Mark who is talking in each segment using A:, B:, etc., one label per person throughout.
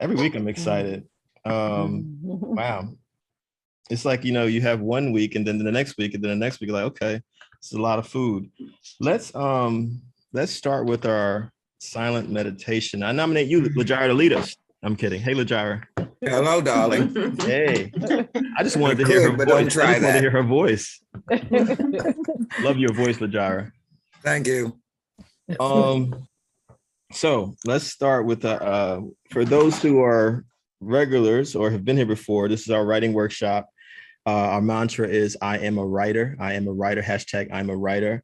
A: Every week I'm excited. Wow. It's like, you have one week and then the next week and then the next week, like, okay, it's a lot of food. Let's start with our silent meditation. I nominate you, Lajara, to lead us. I'm kidding. Hey, Lajara.
B: Hello, darling.
A: Hey. I just wanted to hear her voice. I just wanted to hear her voice. Love your voice, Lajara.
B: Thank you.
A: So let's start with for those who are regulars or have been here before, this is our writing workshop. Our mantra is I am a writer. I am a writer. # I'm a writer.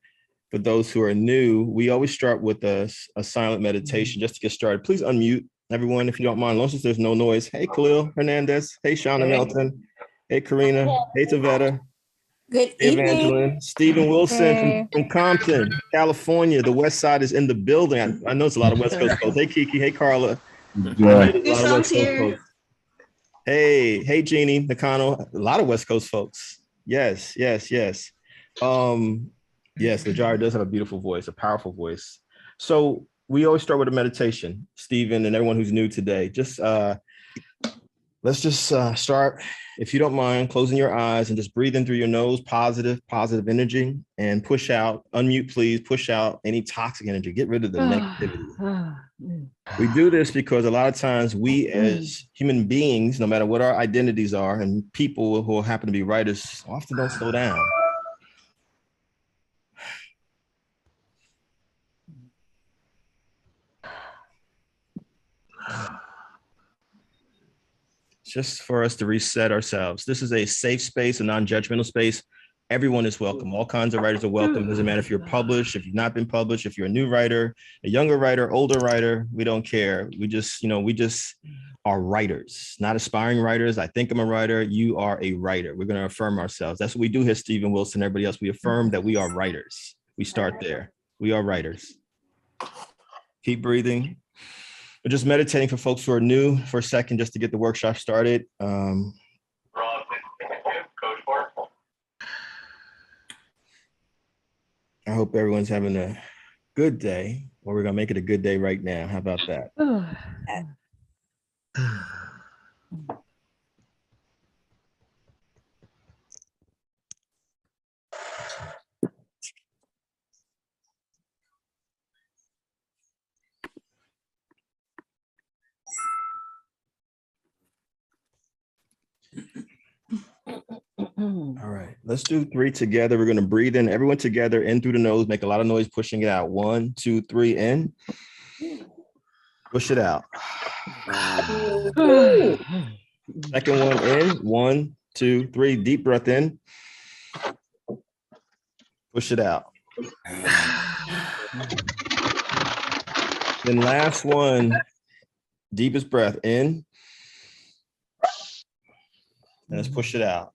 A: For those who are new, we always start with a silent meditation just to get started. Please unmute everyone if you don't mind, as long as there's no noise. Hey, Khalil Hernandez. Hey, Shauna Melton. Hey, Karina. Hey, Tavetta.
C: Good
A: Hey,
C: evening.
A: Evangeline. Stephen Wilson from Compton, California. The West Side is in the building. I know it's a lot of West Coast folks. Hey, Kiki. Hey, Carla. Hey, Jeannie Nakano. A lot of West Coast folks. Yes. Yes, Lajara does have a beautiful voice, a powerful voice. So we always start with a meditation. Stephen and everyone who's new today, let's just start, if you don't mind, closing your eyes and just breathing through your nose, positive energy, and push out, unmute, please, push out any toxic energy, get rid of the negativity. We do this because a lot of times we as human beings, no matter what our identities are, and people who happen to be writers often don't slow down. Just for us to reset ourselves. This is a safe space, a non-judgmental space. Everyone is welcome. All kinds of writers are welcome. It doesn't matter if you're published, if you've not been published, if you're a new writer, a younger writer, older writer, we don't care. We just are writers, not aspiring writers. I think I'm a writer. You are a writer. We're going to affirm ourselves. That's what we do here, Stephen Wilson, everybody else. We affirm that we are writers. We start there. We are writers. Keep breathing. We're just meditating for folks who are new for a second, just to get the workshop started. I hope everyone's having a good day, or we're gonna make it a good day right now. How about that? All right, let's do 3 together. We're going to breathe in, everyone together, in through the nose, make a lot of noise, pushing it out. 1, 2, 3, in. Push it out. Second one in. 1, 2, 3. Deep breath in. Push it out. Then last one, deepest breath in. And let's push it out.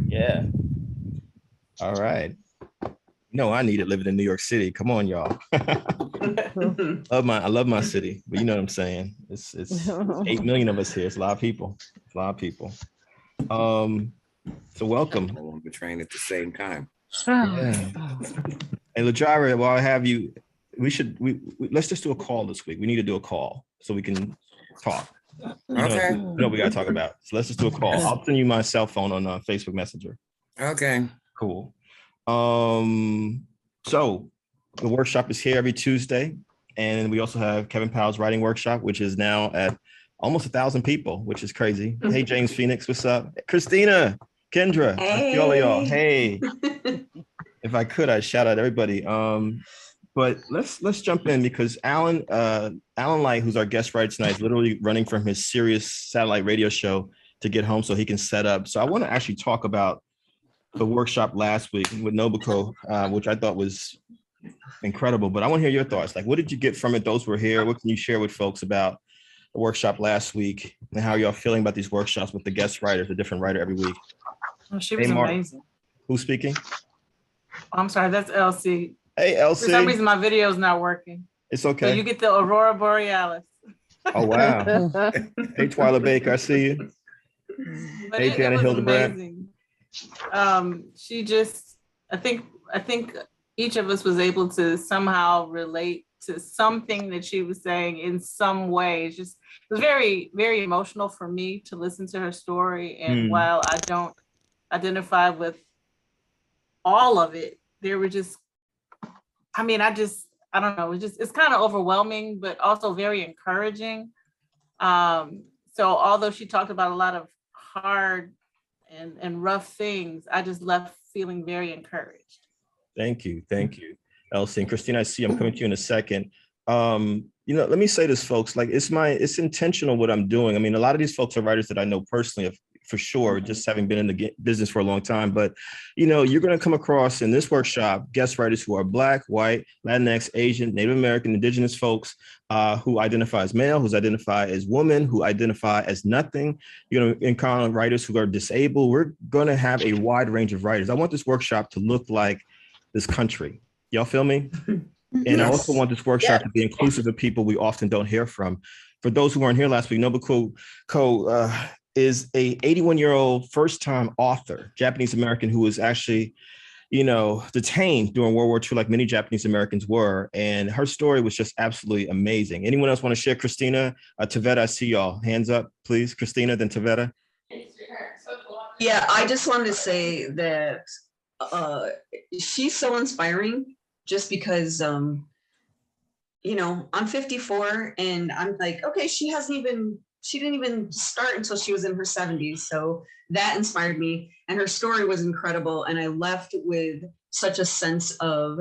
A: Yeah. All right. No, I need it living in New York City. Come on, y'all. I love my city, but you know what I'm saying. It's 8 million of us here. It's a lot of people. So welcome.
B: We're trained at the same time.
A: Yeah. Hey, Lajara, while I have you, let's just do a call this week. We need to do a call so we can talk.
B: Okay.
A: You know what we got to talk about. So let's just do a call. I'll send you my cell phone on Facebook Messenger.
B: Okay.
A: Cool. So the workshop is here every Tuesday. And we also have Kevin Powell's writing workshop, which is now at almost 1,000 people, which is crazy. Hey, James Phoenix, what's up? Christina, Kendra,
C: Hey.
A: all of y'all. Hey. If I could, I'd shout out everybody. But let's jump in, because Alan Light, who's our guest writer tonight, is literally running from his Sirius satellite radio show to get home so he can set up. So I want to actually talk about the workshop last week with Nobuko, which I thought was incredible. But I want to hear your thoughts. Like, what did you get from it? Those who were here, what can you share with folks about the workshop last week, and how y'all feeling about these workshops with the guest writers, a different writer every week?
D: Oh, she was amazing.
A: Who's speaking?
D: Oh, I'm sorry, that's Elsie.
A: Hey, Elsie.
D: For some reason, my video is not working.
A: It's okay.
D: So you get the Aurora Borealis.
A: Oh, wow. Hey, Twyla Baker, I see you.
D: But
A: hey, Janet Hildebrand.
D: She just, I think each of us was able to somehow relate to something that she was saying in some way. It was very, very emotional for me to listen to her story. And while I don't identify with all of it, there were just, I mean, I don't know, it's kind of overwhelming, but also very encouraging. So although she talked about a lot of hard and rough things, I just left feeling very encouraged.
A: Thank you. Elsie. And Christina, I see I'm coming to you in a second. Let me say this, folks, like it's intentional what I'm doing. I mean, a lot of these folks are writers that I know personally, for sure, just having been in the business for a long time. But, you're going to come across in this workshop guest writers who are Black, white, Latinx, Asian, Native American, Indigenous folks who identify as male, who identify as woman, who identify as nothing. You're going to encounter writers who are disabled. We're going to have a wide range of writers. I want this workshop to look like this country. Y'all feel me? And I also want this workshop to be inclusive of people we often don't hear from. For those who weren't here last week, Nobuko is a 81-year-old first-time author, Japanese American, who was actually, detained during World War II, like many Japanese Americans were. And her story was just absolutely amazing. Anyone else want to share? Christina, Taveta, I see y'all. Hands up, please. Christina, then Taveta.
C: Yeah, I just wanted to say that she's so inspiring just because, I'm 54 and I'm like, okay, she didn't even start until she was in her 70s. So that inspired me. And her story was incredible. And I left with such a sense of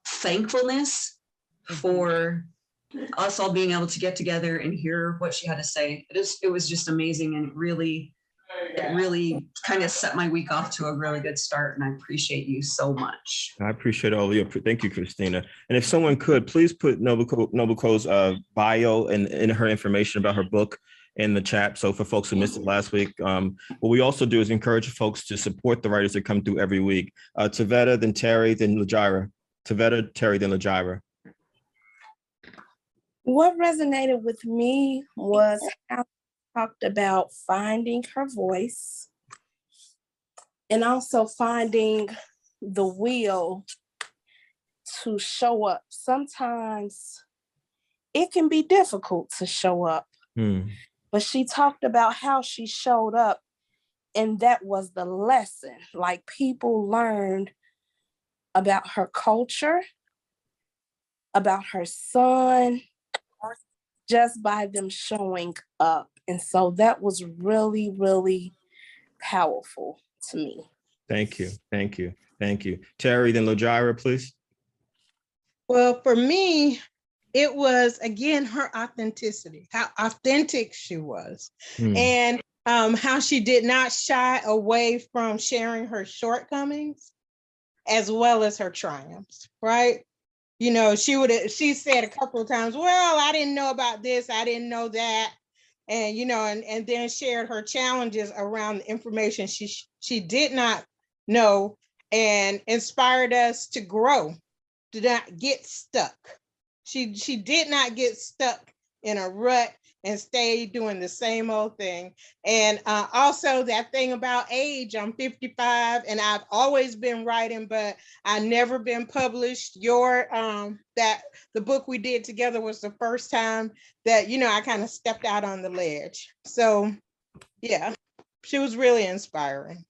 C: thankfulness for us all being able to get together and hear what she had to say. It was just amazing. And it really kind of set my week off to a really good start. And I appreciate you so much.
A: I appreciate all of you. Thank you, Christina. And if someone could, please put Nobuko's bio and her information about her book in the chat. So for folks who missed it last week, what we also do is encourage folks to support the writers that come through every week. Taveta, then Terry, then Lajira. Taveta, Terry, then Lajira.
E: What resonated with me was how talked about finding her voice and also finding the will to show up. Sometimes it can be difficult to show up, but she talked about how she showed up, and that was the lesson. Like, people learned about her culture, about her son, just by them showing up. And so that was really, really powerful to me.
A: Thank you. Terry, then Lajira, please.
F: Well, for me, it was, again, her authenticity, how authentic she was, and how she did not shy away from sharing her shortcomings as well as her triumphs, right? She said a couple of times, well, I didn't know about this, I didn't know that. And, and then shared her challenges around the information she did not know, and inspired us to grow, to not get stuck. She did not get stuck in a rut and stay doing the same old thing. And also that thing about age, I'm 55 and I've always been writing, but I never been published. That the book we did together was the first time that, I kind of stepped out on the ledge. So yeah, she was really inspiring.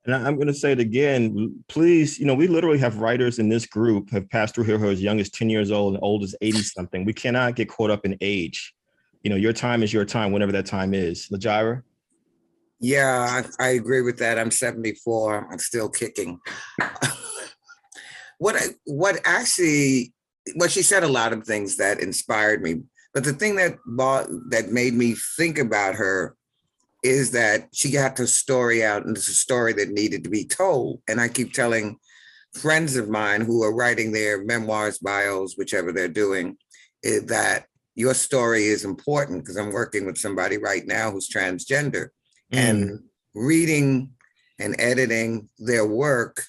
A: And I'm going to say it again, please, we literally have writers in this group have passed through here who are as young as 10 years old and old as 80 something. We cannot get caught up in age. Your time is your time, whenever that time is. Lajira?
B: Yeah, I agree with that. I'm 74. I'm still kicking. She said a lot of things that inspired me. But the thing that made me think about her is that she got her story out, and it's a story that needed to be told. And I keep telling friends of mine who are writing their memoirs, bios, whichever they're doing, is that your story is important, because I'm working with somebody right now who's transgender, and reading and editing their work,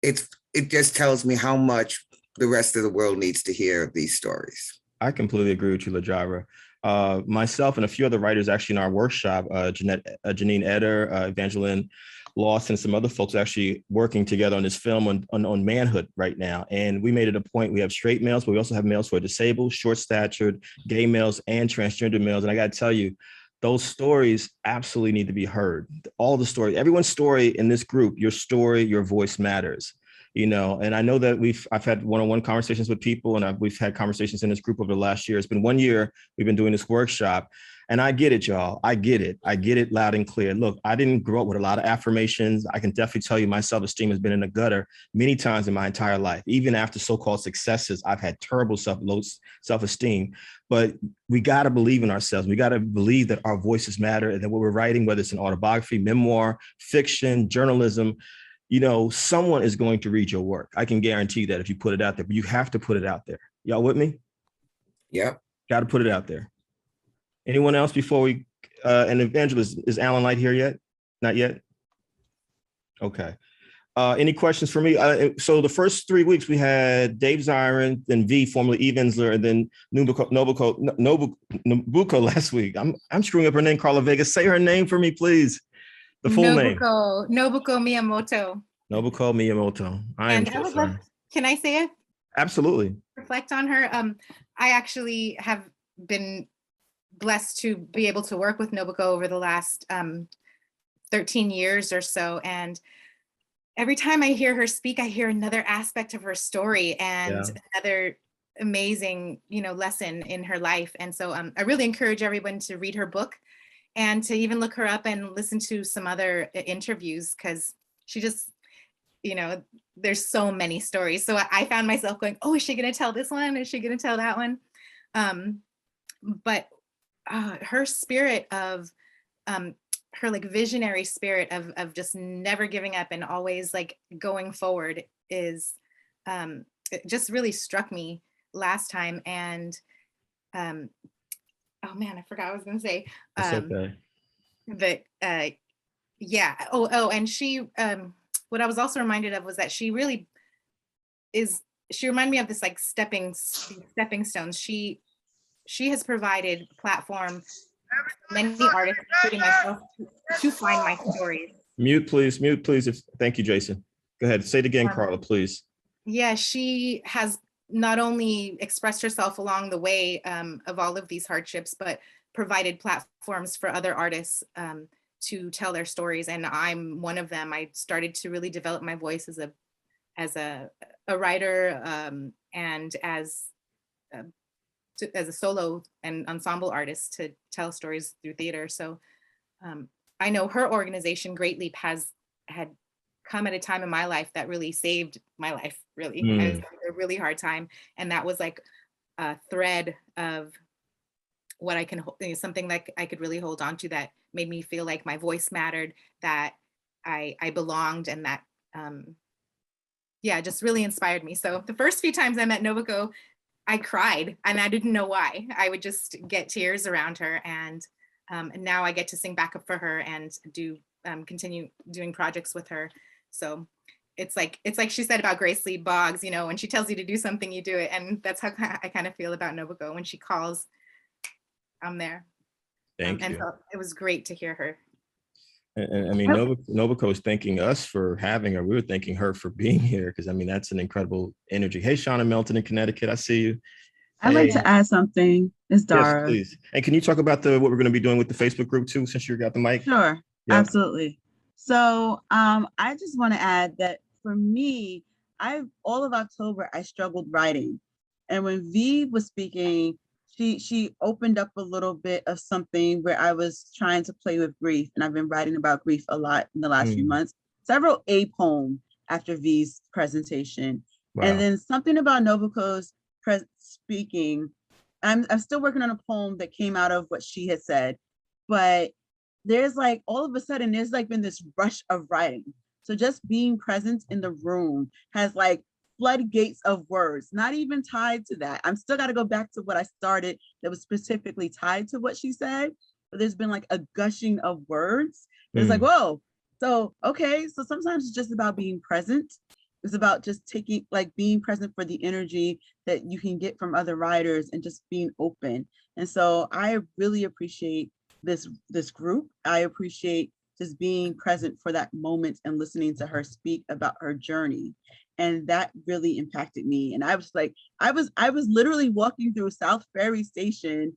B: it just tells me how much the rest of the world needs to hear these stories.
A: I completely agree with you, Lajira. Myself and a few other writers actually in our workshop, Janine Eder, Evangeline Lost and some other folks actually working together on this film on manhood right now. And we made it a point. We have straight males, but we also have males who are disabled, short-statured, gay males, and transgender males. And I got to tell you, those stories absolutely need to be heard. All the stories, everyone's story in this group, your story, your voice matters. You know, and I know that I've had one-on-one conversations with people, and we've had conversations in this group over the last year. It's been 1 year we've been doing this workshop, and I get it, y'all. I get it loud and clear. Look, I didn't grow up with a lot of affirmations. I can definitely tell you my self-esteem has been in the gutter many times in my entire life. Even after so-called successes, I've had terrible low self-esteem. But we got to believe in ourselves. We got to believe that our voices matter, and that what we're writing, whether it's an autobiography, memoir, fiction, journalism, you know, someone is going to read your work. I can guarantee that if you put it out there, but you have to put it out there. Y'all with me?
B: Yep.
A: Got to put it out there. Anyone else before we, and Evangelist, is Alan Light here yet? Not yet? Okay. Any questions for me? So the first 3 weeks we had Dave Zirin, then V, formerly Eve Ensler, and then Nobuko last week. I'm screwing up her name, Carla Vega. Say her name for me, please. The full name.
G: Nobuko Miyamoto.
A: Nobuko Miyamoto. I am so sorry.
G: Can I say it?
A: Absolutely.
G: Reflect on her. I actually have been blessed to be able to work with Nobuko over the last 13 years or so. And every time I hear her speak, I hear another aspect of her story and another amazing, lesson in her life. And so I really encourage everyone to read her book and to even look her up and listen to some other interviews, because she just, there's so many stories. So I found myself going, oh, is she going to tell this one? Is she going to tell that one? But her spirit of, her like visionary spirit of just never giving up and always like going forward is, it just really struck me last time. And, oh man, I forgot what I was going to say.
A: It's okay.
G: But yeah. Oh, and she, what I was also reminded of was that she really is, she reminded me of this like stepping stones. She has provided platform for many artists, including myself, to find my stories.
A: Mute, please. Thank you, Jason. Go ahead. Say it again, Carla, please.
G: Yeah, she has not only expressed herself along the way of all of these hardships, but provided platforms for other artists to tell their stories. And I'm one of them. I started to really develop my voice as a writer and as a solo and ensemble artist to tell stories through theater. So I know her organization, Great Leap, had come at a time in my life that really saved my life, really. I was having a really hard time. And that was like a thread of what I can, something that I could really hold on to that made me feel like my voice mattered, that I belonged, and that, just really inspired me. So the first few times I met Nobuko, I cried and I didn't know why. I would just get tears around her, and now I get to sing backup for her and do continue doing projects with her. So it's like she said about Grace Lee Boggs, when she tells you to do something, you do it. And that's how I kind of feel about Nobuko. When she calls, I'm there.
A: Thank you.
G: And so it was great to hear her.
A: And I mean, Nobuko is thanking us for having her. We were thanking her for being here, because I mean, that's an incredible energy. Hey, Shauna Melton in Connecticut, I see you.
H: I'd like to add something. It's Dara.
A: Yes, please. And can you talk about what we're going to be doing with the Facebook group too, since you got the mic?
H: Sure, absolutely. So I just want to add that for me, all of October, I struggled writing. And when V was speaking, she opened up a little bit of something where I was trying to play with grief. And I've been writing about grief a lot in the last few months. Several A poem after V's presentation. Wow. And then something about Nobuko's speaking. I'm still working on a poem that came out of what she had said, but there's like, all of a sudden, there's like been this rush of writing. So just being present in the room has like floodgates of words, not even tied to that. I'm still got to go back to what I started that was specifically tied to what she said, but there's been like a gushing of words. It's like, whoa. So, okay. So sometimes it's just about being present. It's about just being present for the energy that you can get from other writers and just being open. And so I really appreciate this group. I appreciate just being present for that moment and listening to her speak about her journey. And that really impacted me. And I was like, I was literally walking through South Ferry Station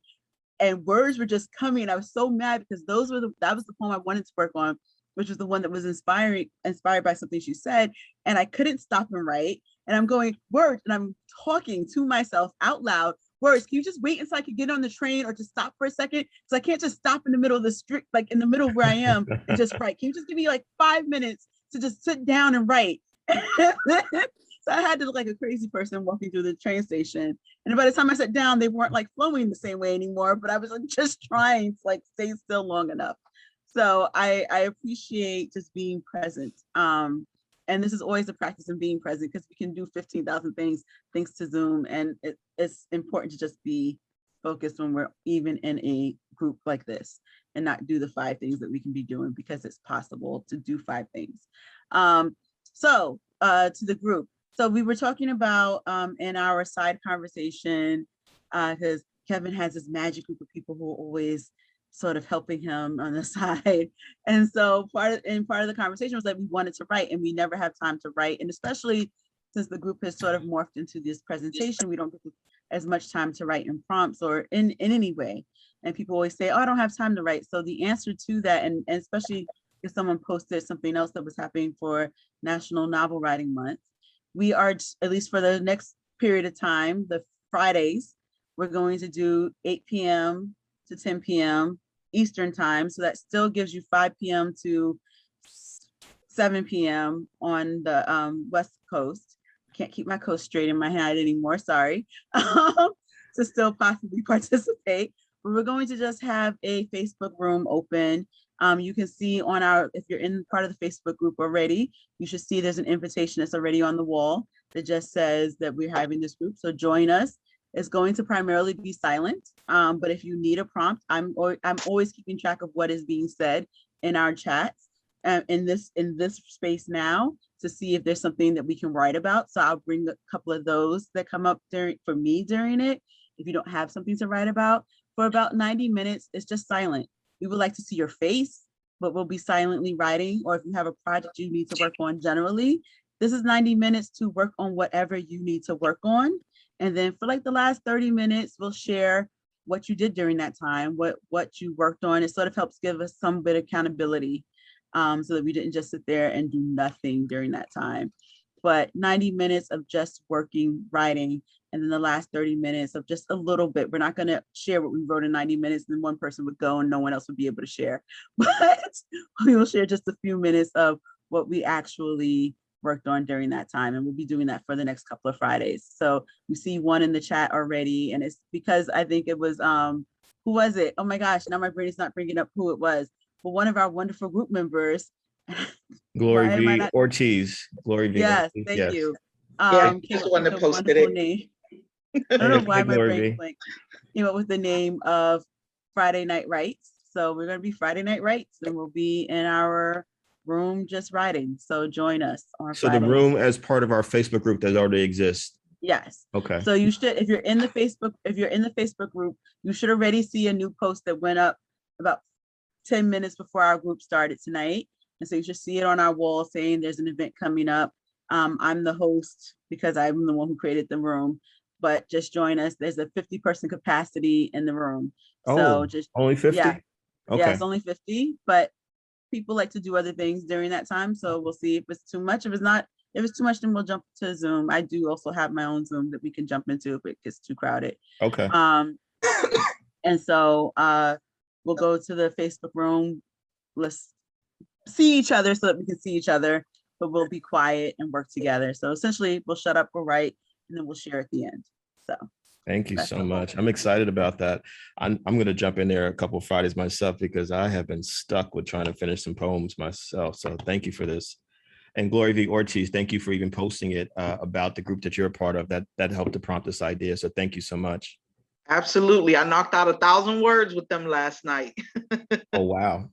H: and words were just coming. I was so mad because that was the poem I wanted to work on, which was the one that was inspired by something she said. And I couldn't stop and write. And I'm going, words, and I'm talking to myself out loud. Words, can you just wait until I can get on the train or just stop for a second? Because I can't just stop in the middle of the street, like in the middle of where I am and just write. Can you just give me like 5 minutes to just sit down and write? So I had to look like a crazy person walking through the train station. And by the time I sat down, they weren't like flowing the same way anymore, but I was like just trying to like stay still long enough. So I appreciate just being present. And this is always a practice in being present because we can do 15,000 things thanks to Zoom. And it's important to just be focused when we're even in a group like this and not do the 5 things that we can be doing because it's possible to do 5 things. So to the group. So we were talking about in our side conversation, because Kevin has this magic group of people who are always sort of helping him on the side. And so part of the conversation was that we wanted to write and we never have time to write. And especially since the group has sort of morphed into this presentation, we don't get as much time to write in prompts or in any way. And people always say, oh, I don't have time to write. So the answer to that, and especially if someone posted something else that was happening for National Novel Writing Month, we are, at least for the next period of time, the Fridays, we're going to do 8 p.m. to 10 p.m. Eastern time. So that still gives you 5 p.m. to 7 p.m. on the West Coast. Can't keep my coast straight in my head anymore, sorry. To still possibly participate. But we're going to just have a Facebook room open. You can see on if you're in part of the Facebook group already, you should see there's an invitation that's already on the wall that just says that we're having this group. So join us. It's going to primarily be silent, but if you need a prompt, I'm always keeping track of what is being said in our chats in this space now to see if there's something that we can write about. So I'll bring a couple of those that come up for me during it. If you don't have something to write about, for about 90 minutes, it's just silent. We would like to see your face, but we'll be silently writing. Or if you have a project you need to work on generally, this is 90 minutes to work on whatever you need to work on. And then for like the last 30 minutes, we'll share what you did during that time, what you worked on. It sort of helps give us some bit of accountability so that we didn't just sit there and do nothing during that time. But 90 minutes of just working, writing, and then the last 30 minutes of just a little bit. We're not going to share what we wrote in 90 minutes, and then one person would go and no one else would be able to share. But we will share just a few minutes of what we actually worked on during that time. And we'll be doing that for the next couple of Fridays. So we see one in the chat already. And it's because I think it was, who was it? Oh my gosh, now my brain is not bringing up who it was. But one of our wonderful group members.
A: Glory V. Ortiz. Glory V.
H: Yes,
A: Ortiz.
H: thank you.
B: Yeah, just the one that posted it.
H: Name. I don't know why my brain blank. Came up with the name of Friday Night Writes. So we're going to be Friday Night Writes, and we'll be in our room just writing. So join us on Friday.
A: So the room as part of our Facebook group that already exists.
H: Yes.
A: Okay.
H: So you should, if you're in the Facebook group, you should already see a new post that went up about 10 minutes before our group started tonight. And so you should see it on our wall saying there's an event coming up. I'm the host because I'm the one who created the room, but just join us. There's a 50-person capacity in the room. So just
A: only 50?
H: Yeah.
A: Okay.
H: Yeah, it's only 50, but people like to do other things during that time. So we'll see if it's too much. If it's too much, then we'll jump to Zoom. I do also have my own Zoom that we can jump into if it gets too crowded.
A: Okay.
H: And so we'll go to the Facebook room. Let's see each other so that we can see each other, but we'll be quiet and work together. So essentially we'll shut up, we'll write, and then we'll share at the end. So
A: thank you so much. I'm excited about that. I'm going to jump in there a couple of Fridays myself because I have been stuck with trying to finish some poems myself. So thank you for this. And Glory V. Ortiz, thank you for even posting it about the group that you're a part of. That helped to prompt this idea. So thank you so much.
I: Absolutely. I knocked out 1,000 words with them last night.
A: Oh, wow.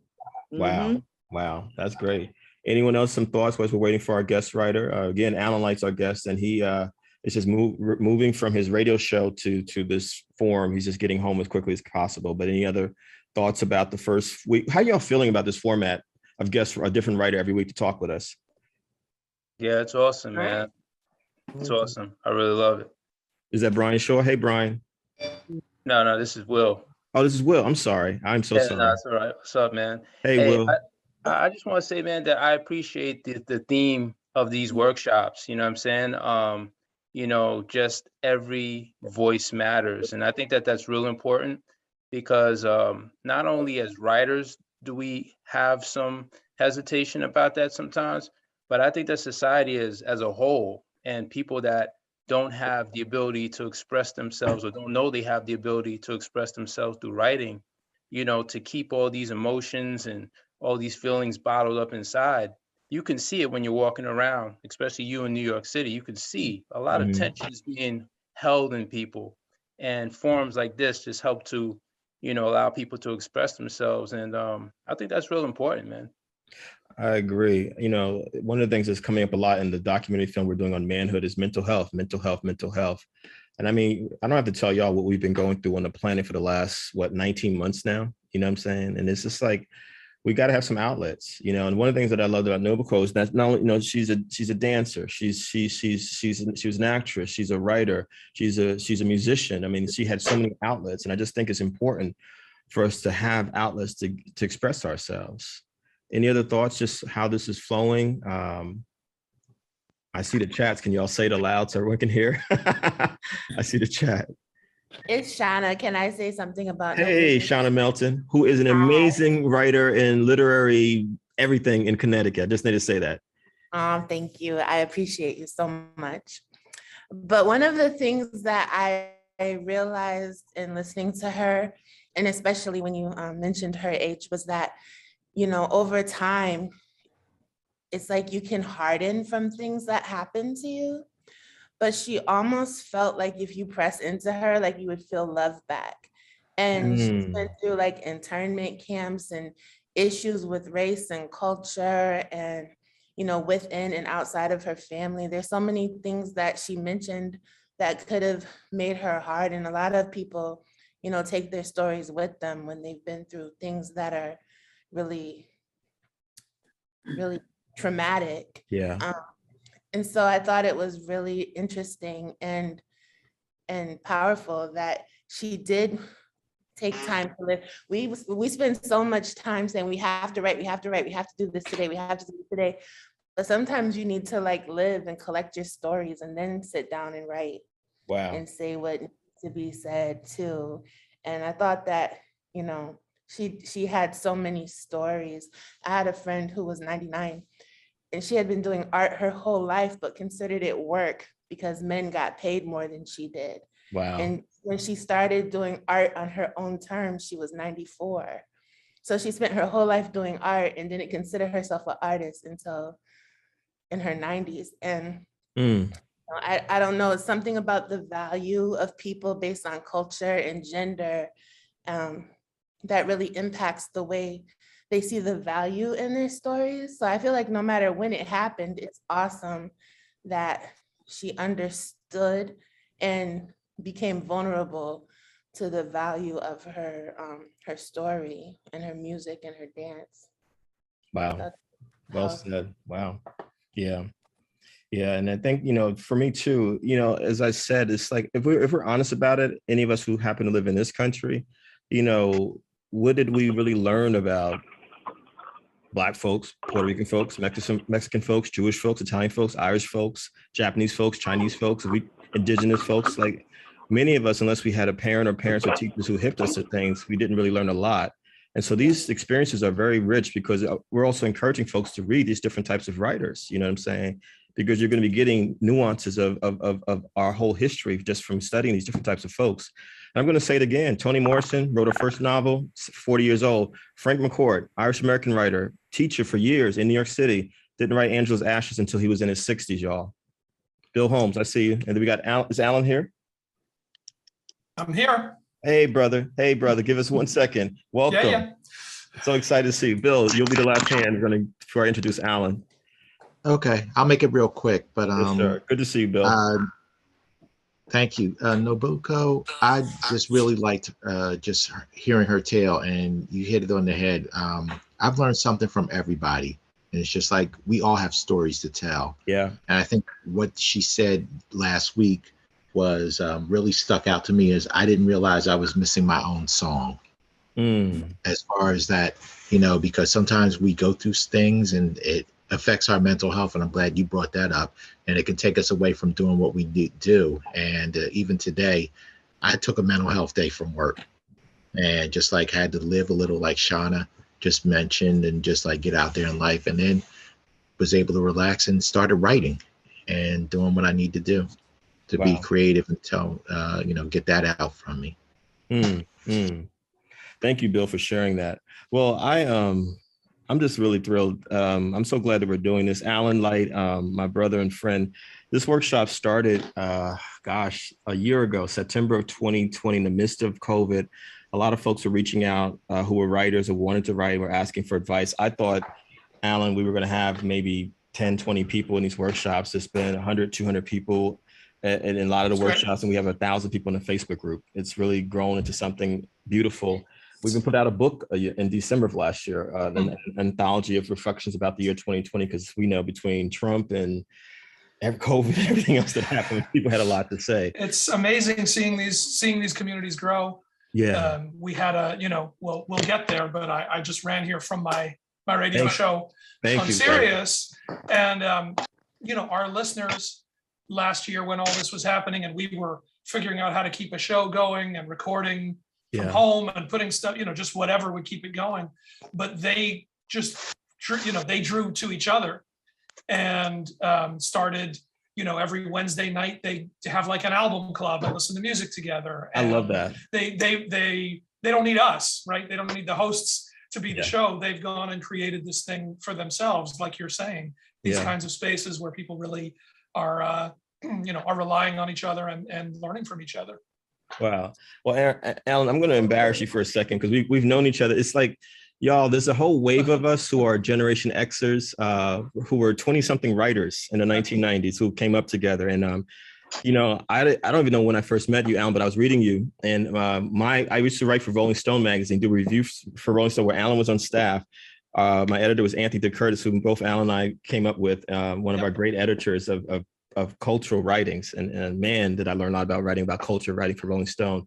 A: Wow. Wow. That's great. Anyone else some thoughts while we're waiting for our guest writer? Again, Alan Light's our guest, and he is just moving from his radio show to this forum. He's just getting home as quickly as possible. But any other thoughts about the first week? How y'all feeling about this format? of guests, a different writer every week to talk with us.
J: Yeah, it's awesome, man. It's awesome. I really love it.
A: Is that Brian Shaw? Hey, Brian.
J: No, this is Will.
A: Oh, this is Will. I'm sorry. I'm so sorry.
J: No, it's all right. What's up, man?
A: Hey, Will.
J: I just want to say, man, that I appreciate the theme of these workshops. You know what I'm saying? You know, just every voice matters. And I think that that's real important because not only as writers do we have some hesitation about that sometimes, but I think that society is as a whole, and people that don't have the ability to express themselves or don't know they have the ability to express themselves through writing, you know, to keep all these emotions and all these feelings bottled up inside. You can see it when you're walking around, especially you in New York City. You can see a lot of tension is being held in people, and forums like this just help to, you know, allow people to express themselves. And I think that's real important, man.
A: I agree. You know, one of the things that's coming up a lot in the documentary film we're doing on manhood is mental health. And I mean, I don't have to tell y'all what we've been going through on the planet for the last, 19 months now, you know what I'm saying? And it's just like, we got to have some outlets, you know. And one of the things that I loved about Nobuko is that not only, you know, she's a dancer, she was an actress, she's a writer, she's a musician. I mean, she had so many outlets, and I just think it's important for us to have outlets to express ourselves. Any other thoughts, just how this is flowing? I see the chats. Can y'all say it aloud so everyone can hear? I see the chat.
K: It's Shauna. Can I say something about?
A: Hey, Shauna Melton, who is an amazing writer in literary everything in Connecticut. I just need to say that.
K: Thank you. I appreciate you so much. But one of the things that I realized in listening to her, and especially when you mentioned her age, was that, you know, over time, it's like you can harden from things that happen to you. But she almost felt like if you press into her, like you would feel love back. And she's been through like internment camps and issues with race and culture and, you know, within and outside of her family. There's so many things that she mentioned that could have made her hard. And a lot of people, you know, take their stories with them when they've been through things that are really, really traumatic.
A: Yeah.
K: And so I thought it was really interesting and powerful that she did take time to live. We spend so much time saying we have to write, we have to do this today, we have to do this today. But sometimes you need to like live and collect your stories and then sit down and write.
A: Wow.
K: And say what needs to be said too. And I thought that, you know, she had so many stories. I had a friend who was 99. And she had been doing art her whole life, but considered it work because men got paid more than she did.
A: Wow.
K: And when she started doing art on her own terms, she was 94. So she spent her whole life doing art and didn't consider herself an artist until in her 90s. And I don't know, it's something about the value of people based on culture and gender that really impacts the way they see the value in their stories. So I feel like no matter when it happened, it's awesome that she understood and became vulnerable to the value of her her story and her music and her dance.
A: Wow. Well said. Wow. Yeah. Yeah. And I think, you know, for me too, you know, as I said, it's like, if we're honest about it, any of us who happen to live in this country, you know, what did we really learn about Black folks, Puerto Rican folks, Mexican folks, Jewish folks, Italian folks, Irish folks, Japanese folks, Chinese folks, indigenous folks? Like many of us, unless we had a parent or parents or teachers who hipped us to things, we didn't really learn a lot. And so these experiences are very rich because we're also encouraging folks to read these different types of writers, you know what I'm saying? Because you're going to be getting nuances of our whole history just from studying these different types of folks. And I'm going to say it again. Toni Morrison wrote her first novel, 40 years old. Frank McCourt, Irish-American writer, teacher for years in New York City, didn't write Angela's Ashes until he was in his 60s, y'all. Bill Holmes, I see you. And then we got Alan. Is Alan here?
L: I'm here.
A: Hey, brother. Hey, brother. Give us 1 second. Welcome.
L: Yeah.
A: So excited to see you. Bill, you'll be the last hand before I introduce Alan.
M: Okay, I'll make it real quick, but
A: yes, sir. Good to see you, Bill.
M: Thank you, Nobuko. I just really liked just hearing her tale, and you hit it on the head. I've learned something from everybody. And it's just like, we all have stories to tell.
A: Yeah.
M: And I think what she said last week was really stuck out to me, is I didn't realize I was missing my own song. As far as that, because sometimes we go through things and it affects our mental health. And I'm glad you brought that up. And it can take us away from doing what we need to do. And even today, I took a mental health day from work and just like had to live a little, like Shauna just mentioned, and just like get out there in life, and then was able to relax and started writing and doing what I need to do to be creative and tell, get that out from me.
A: Thank you, Bill, for sharing that. Well, I'm just really thrilled. I'm so glad that we're doing this. Alan Light, my brother and friend, this workshop started, a year ago, September of 2020, in the midst of COVID. A lot of folks were reaching out who were writers or wanted to write, were asking for advice. I thought, Alan, we were going to have maybe 10, 20 people in these workshops. There's been 100, 200 people in a lot of the workshops, and we have 1,000 people in the Facebook group. It's really grown into something beautiful. We even put out a book in December of last year, an anthology of reflections about the year 2020, because we know between Trump and COVID and everything else that happened, people had a lot to say.
L: It's amazing seeing these communities grow.
A: Yeah.
L: We had we'll get there, but I just ran here from my radio show on Sirius, and our listeners last year, when all this was happening and we were figuring out how to keep a show going and recording from home and putting stuff, just whatever would keep it going, but they just they drew to each other and started, every Wednesday night they have like an album club and listen to music together. And
A: I love that.
L: They don't need us, right? They don't need the hosts to be the show. They've gone and created this thing for themselves, like you're saying, these kinds of spaces where people really are, are relying on each other and learning from each other.
A: Wow. Well, Alan, I'm going to embarrass you for a second, because we've known each other. It's like, y'all, there's a whole wave of us who are Generation Xers, who were 20-something writers in the 1990s who came up together. And, I don't even know when I first met you, Alan, but I was reading you. And I used to write for Rolling Stone magazine, do reviews for Rolling Stone, where Alan was on staff. My editor was Anthony DeCurtis, who both Alan and I came up with, one of our great editors of cultural writings. And man, did I learn a lot about writing about culture, writing for Rolling Stone.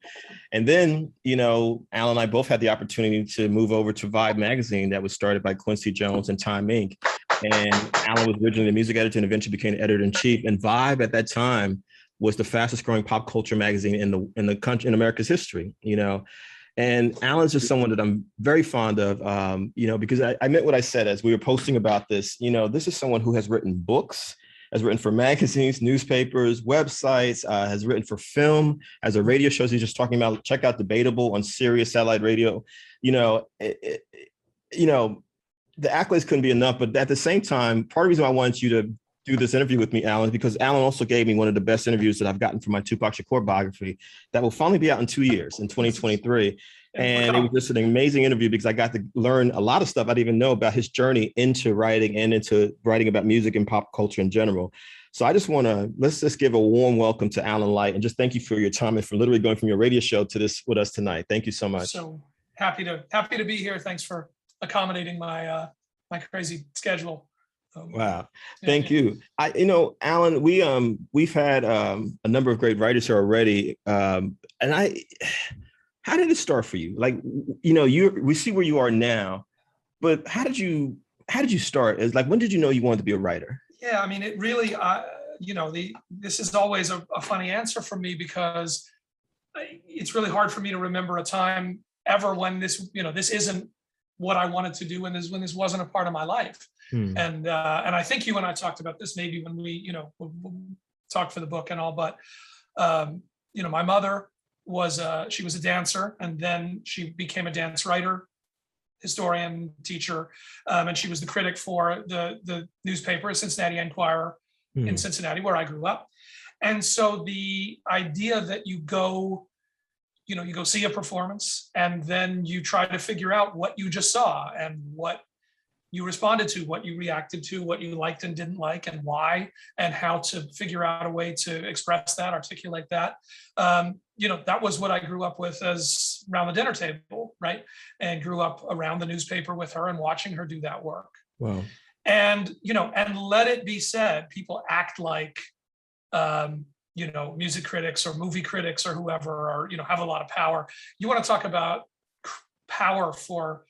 A: And then, Alan and I both had the opportunity to move over to Vibe magazine that was started by Quincy Jones and Time Inc. And Alan was originally the music editor and eventually became the editor-in-chief. And Vibe at that time was the fastest growing pop culture magazine in the country, in America's history, And Alan's just someone that I'm very fond of, because I meant what I said as we were posting about this. This is someone who has written books, has written for magazines, newspapers, websites, has written for film, as a radio show. He's just talking about, check out Debatable on Sirius Satellite Radio. The accolades couldn't be enough, but at the same time, part of the reason I wanted you to do this interview with me, Alan, is because Alan also gave me one of the best interviews that I've gotten for my Tupac Shakur biography that will finally be out in 2 years, in 2023. And it was just an amazing interview because I got to learn a lot of stuff I didn't even know about his journey into writing and into writing about music and pop culture in general. So I just let's just give a warm welcome to Alan Light and just thank you for your time and for literally going from your radio show to this with us tonight. Thank you so much.
L: So happy to be here. Thanks for accommodating my crazy schedule.
A: Wow. Thank you. Alan, we've had a number of great writers here already. How did it start for you? Like, we see where you are now, but how did you start? It's like, when did you know you wanted to be a writer?
L: Yeah, I mean, it really, this is always a funny answer for me because it's really hard for me to remember a time ever when this isn't what I wanted to do when this wasn't a part of my life. And I think you and I talked about this maybe when we, talked for the book and all, but, my mother she was a dancer, and then she became a dance writer, historian, teacher, and she was the critic for the newspaper, Cincinnati Enquirer in Cincinnati, where I grew up. And so the idea that you go see a performance and then you try to figure out what you just saw and what you responded to, what you reacted to, what you liked and didn't like, and why, and how to figure out a way to express that, articulate that. That was what I grew up with as around the dinner table, right? And grew up around the newspaper with her and watching her do that work.
A: Wow.
L: And, and let it be said, people act like, music critics or movie critics or whoever are, have a lot of power. You want to talk about power for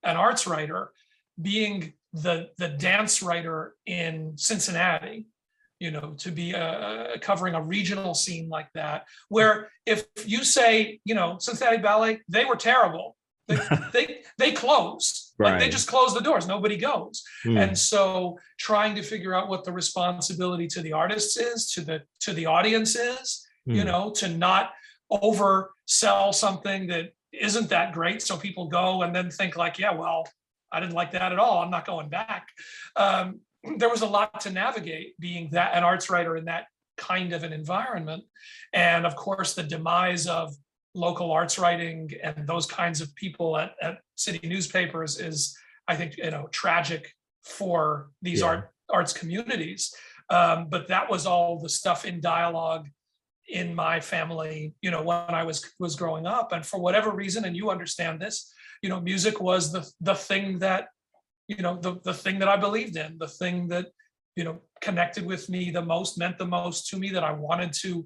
L: an arts writer, being the dance writer in Cincinnati, to be covering a regional scene like that, where if you say, Cincinnati Ballet, they were terrible. They close.
A: Right.
L: Like they just close the doors. Nobody goes. And so trying to figure out what the responsibility to the artists is, to the audience is, to not oversell something that isn't that great. So people go and then think like, yeah, well, I didn't like that at all. I'm not going back. There was a lot to navigate being an arts writer in that kind of an environment. And of course, the demise of local arts writing and those kinds of people at city newspapers is, I think, tragic for these arts communities. But that was all the stuff in dialogue in my family, when I was growing up. And for whatever reason, and you understand this, music was the thing that, the thing that I believed in, the thing that, connected with me the most, meant the most to me, that I wanted to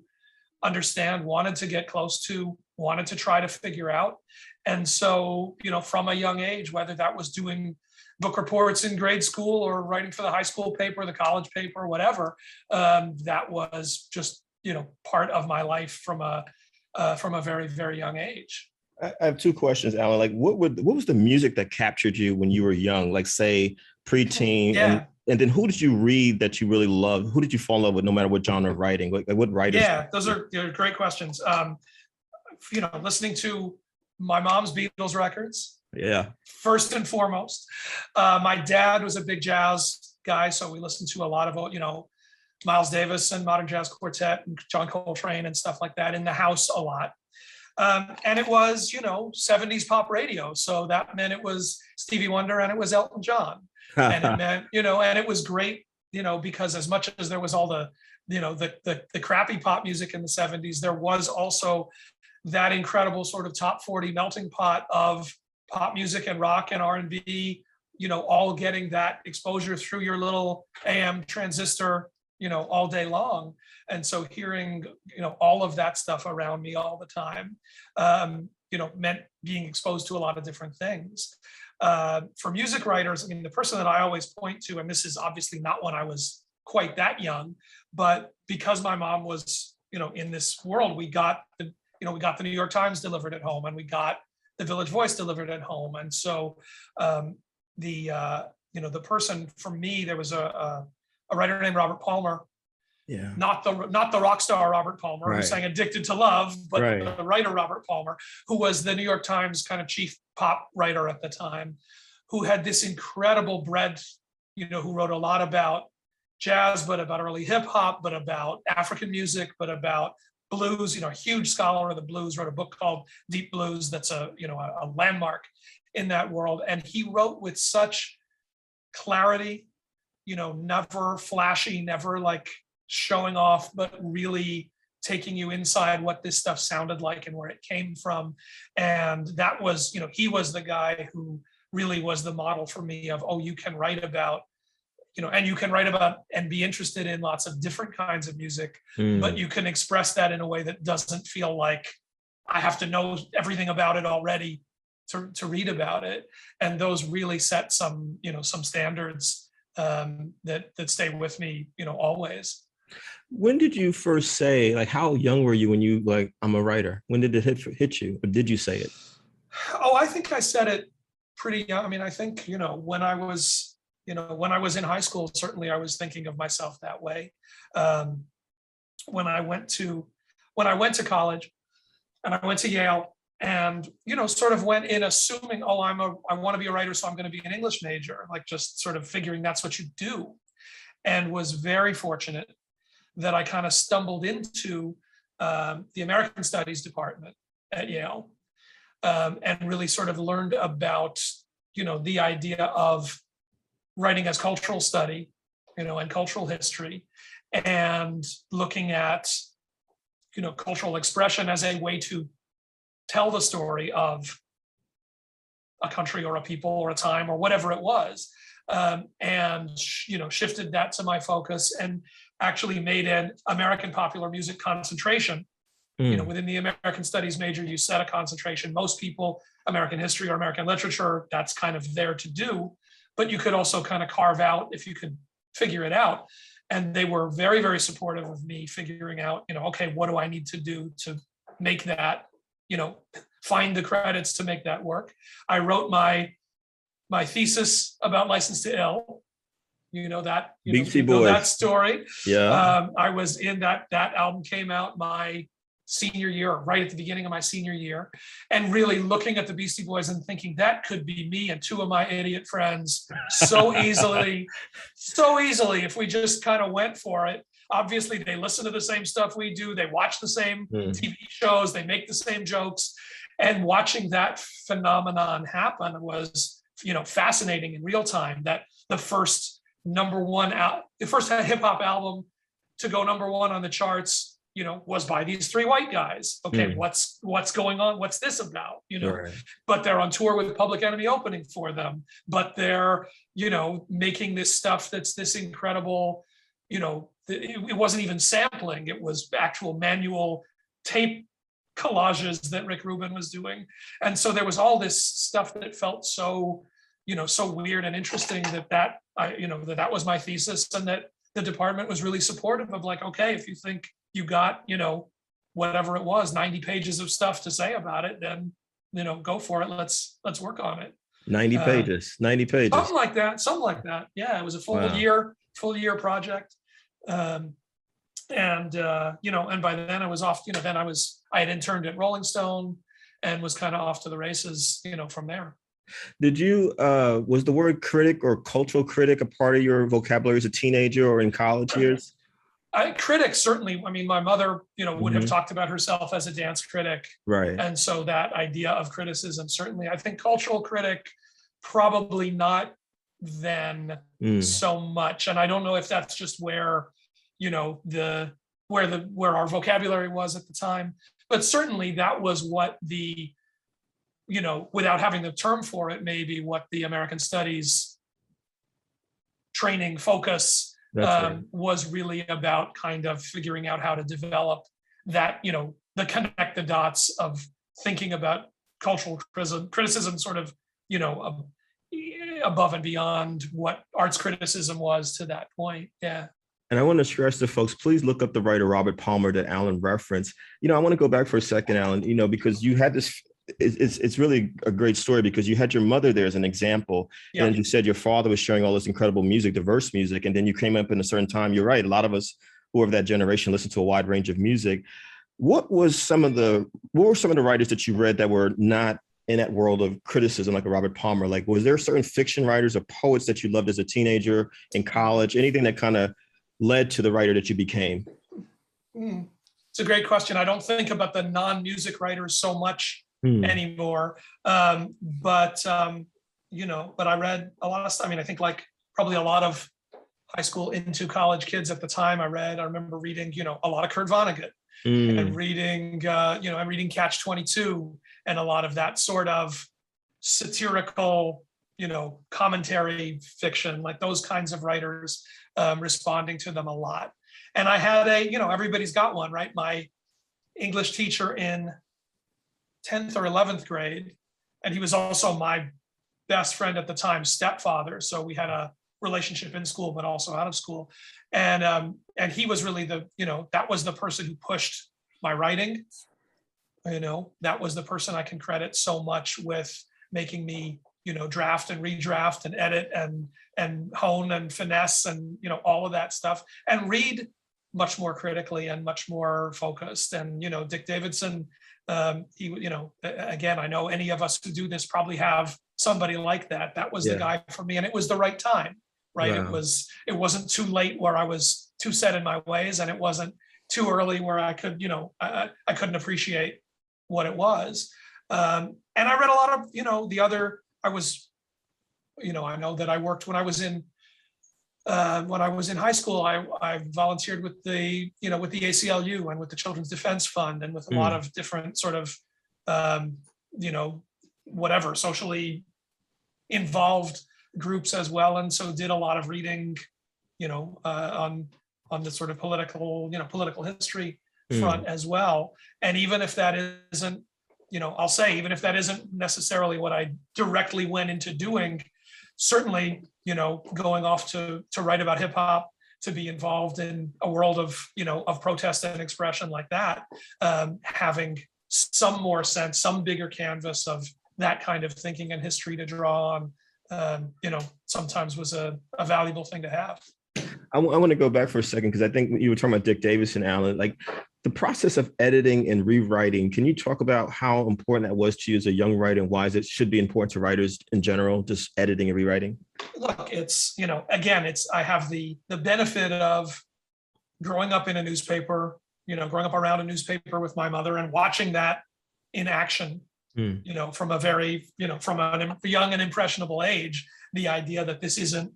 L: understand, wanted to get close to, wanted to try to figure out. And so, from a young age, whether that was doing book reports in grade school or writing for the high school paper, the college paper, whatever, that was just, part of my life from a very, very young age.
A: I have two questions, Alan. Like, what was the music that captured you when you were young? Like, say, preteen, and then who did you read that you really loved? Who did you fall in love with, no matter what genre of writing? Like what writers?
L: Yeah, those are great questions. Listening to my mom's Beatles records.
A: Yeah.
L: First and foremost, my dad was a big jazz guy, so we listened to a lot of Miles Davis and Modern Jazz Quartet and John Coltrane and stuff like that in the house a lot. And it was, 70s pop radio. So that meant it was Stevie Wonder and it was Elton John. And it meant, and it was great, because as much as there was all the, the crappy pop music in the 70s, there was also that incredible sort of top 40 melting pot of pop music and rock and R&B, all getting that exposure through your little AM transistor, all day long. And so hearing, all of that stuff around me all the time, meant being exposed to a lot of different things. For music writers, the person that I always point to, and this is obviously not when I was quite that young, but because my mom was, in this world, we got the New York Times delivered at home, and we got the Village Voice delivered at home. And so the person, for me, there was a writer named Robert Palmer. Yeah. Not the rock star Robert Palmer, who sang Addicted to Love, but the writer Robert Palmer, who was the New York Times kind of chief pop writer at the time, who had this incredible breadth, who wrote a lot about jazz, but about early hip hop, but about African music, but about blues, a huge scholar of the blues, wrote a book called Deep Blues that's a landmark in that world. And he wrote with such clarity, never flashy, never like showing off, but really taking you inside what this stuff sounded like and where it came from. And that was, he was the guy who really was the model for me of, you can write about, and you can write about and be interested in lots of different kinds of music, but you can express that in a way that doesn't feel like I have to know everything about it already to read about it. And those really set some, some standards that stay with me, always.
A: When did you first say, like, how young were you when you like, I'm a writer? When did it hit you? Or did you say it?
L: I think I said it pretty young. I think, when I was in high school, certainly I was thinking of myself that way. When I went to college and I went to Yale and, sort of went in assuming, I want to be a writer, so I'm going to be an English major, like just sort of figuring that's what you do, and was very fortunate that I kind of stumbled into the American Studies department at Yale, and really sort of learned about, the idea of writing as cultural study, and cultural history, and looking at, cultural expression as a way to tell the story of a country or a people or a time or whatever it was. And shifted that to my focus and actually made an American popular music concentration. Within the American Studies major, you set a concentration. Most people, American history or American literature, that's kind of there to do, but you could also kind of carve out if you could figure it out. And they were very, very supportive of me figuring out, okay, what do I need to do to make that, find the credits to make that work. I wrote my thesis about License to Ill. That,
A: Beastie Boys.
L: that story.
A: Yeah.
L: I was in that album came out my senior year, right at the beginning of my senior year, and really looking at the Beastie Boys and thinking that could be me and two of my idiot friends so easily if we just kind of went for it. Obviously, they listen to the same stuff we do. They watch the same TV shows. They make the same jokes. And watching that phenomenon happen was, fascinating in real time. That the first hip hop album to go number one on the charts, was by these three white guys. Okay, what's going on? What's this about?
A: Right.
L: But they're on tour with Public Enemy opening for them. But they're, making this stuff that's this incredible, it wasn't even sampling. It was actual manual tape collages that Rick Rubin was doing. And so there was all this stuff that felt so, so weird and interesting that was my thesis, and that the department was really supportive of, like, okay, if you think you got, whatever it was, 90 pages of stuff to say about it, then, go for it. Let's work on it.
A: 90 pages.
L: Something like that. Yeah, it was a full year project. And by then I was off, I had interned at Rolling Stone and was kind of off to the races, from there.
A: Did you, was the word critic or cultural critic a part of your vocabulary as a teenager or in college years?
L: Critic, certainly. I mean, my mother, would have talked about herself as a dance critic.
A: Right.
L: And so that idea of criticism, certainly. I think cultural critic, probably not then so much. And I don't know if that's just where, where our vocabulary was at the time, but certainly that was what the, without having the term for it, maybe what the American Studies training focus was really about, kind of figuring out how to develop that, the connect the dots of thinking about cultural criticism sort of, above and beyond what arts criticism was to that point. Yeah.
A: And I want to stress to folks, please look up the writer Robert Palmer that Alan referenced. I want to go back for a second, Alan, because you had this, it's really a great story, because you had your mother there as an example.
L: Yeah.
A: And you said your father was sharing all this incredible music, diverse music. And then you came up in a certain time. You're right. A lot of us who are of that generation listen to a wide range of music. What were some of the writers that you read that were not in that world of criticism, like a Robert Palmer? Like, was there certain fiction writers or poets that you loved as a teenager, in college, anything that kind of led to the writer that you became?
L: It's a great question. I don't think about the non-music writers so much anymore. But I read a lot of stuff. I mean, I think like probably a lot of high school into college kids at the time, I remember reading, a lot of Kurt Vonnegut and reading, I'm reading Catch 22 and a lot of that sort of satirical, commentary fiction, like those kinds of writers, responding to them a lot. And I had everybody's got one, right? My English teacher in 10th or 11th grade, and he was also my best friend at the time, stepfather. So we had a relationship in school, but also out of school. And he was really that was the person who pushed my writing. That was the person I can credit so much with making me, draft and redraft and edit and hone and finesse and, all of that stuff, and read much more critically and much more focused. And, Dick Davidson, he, again, I know any of us who do this probably have somebody like that. That was the guy for me, and it was the right time, right? Wow. It wasn't too late where I was too set in my ways, and it wasn't too early where I could, I couldn't appreciate what it was. And I read a lot of, I know that I worked when I was in when I was in high school, I volunteered with the, with the ACLU and with the Children's Defense Fund and with a lot of different sort of, whatever, socially involved groups as well. And so did a lot of reading, on the sort of political history front as well. And even if that isn't, I'll say, even if that isn't necessarily what I directly went into doing, certainly, going off to write about hip hop, to be involved in a world of, of protest and expression like that, having some more sense, some bigger canvas of that kind of thinking and history to draw on, sometimes was a valuable thing to have.
A: I want to go back for a second, because I think you were talking about Dick Davis and Alan, like the process of editing and rewriting. Can you talk about how important that was to you as a young writer, and why it should be important to writers in general, just editing and rewriting?
L: Look, it's, again, I have the benefit of growing up in a newspaper, growing up around a newspaper with my mother and watching that in action, from a very, from a young and impressionable age, the idea that this isn't,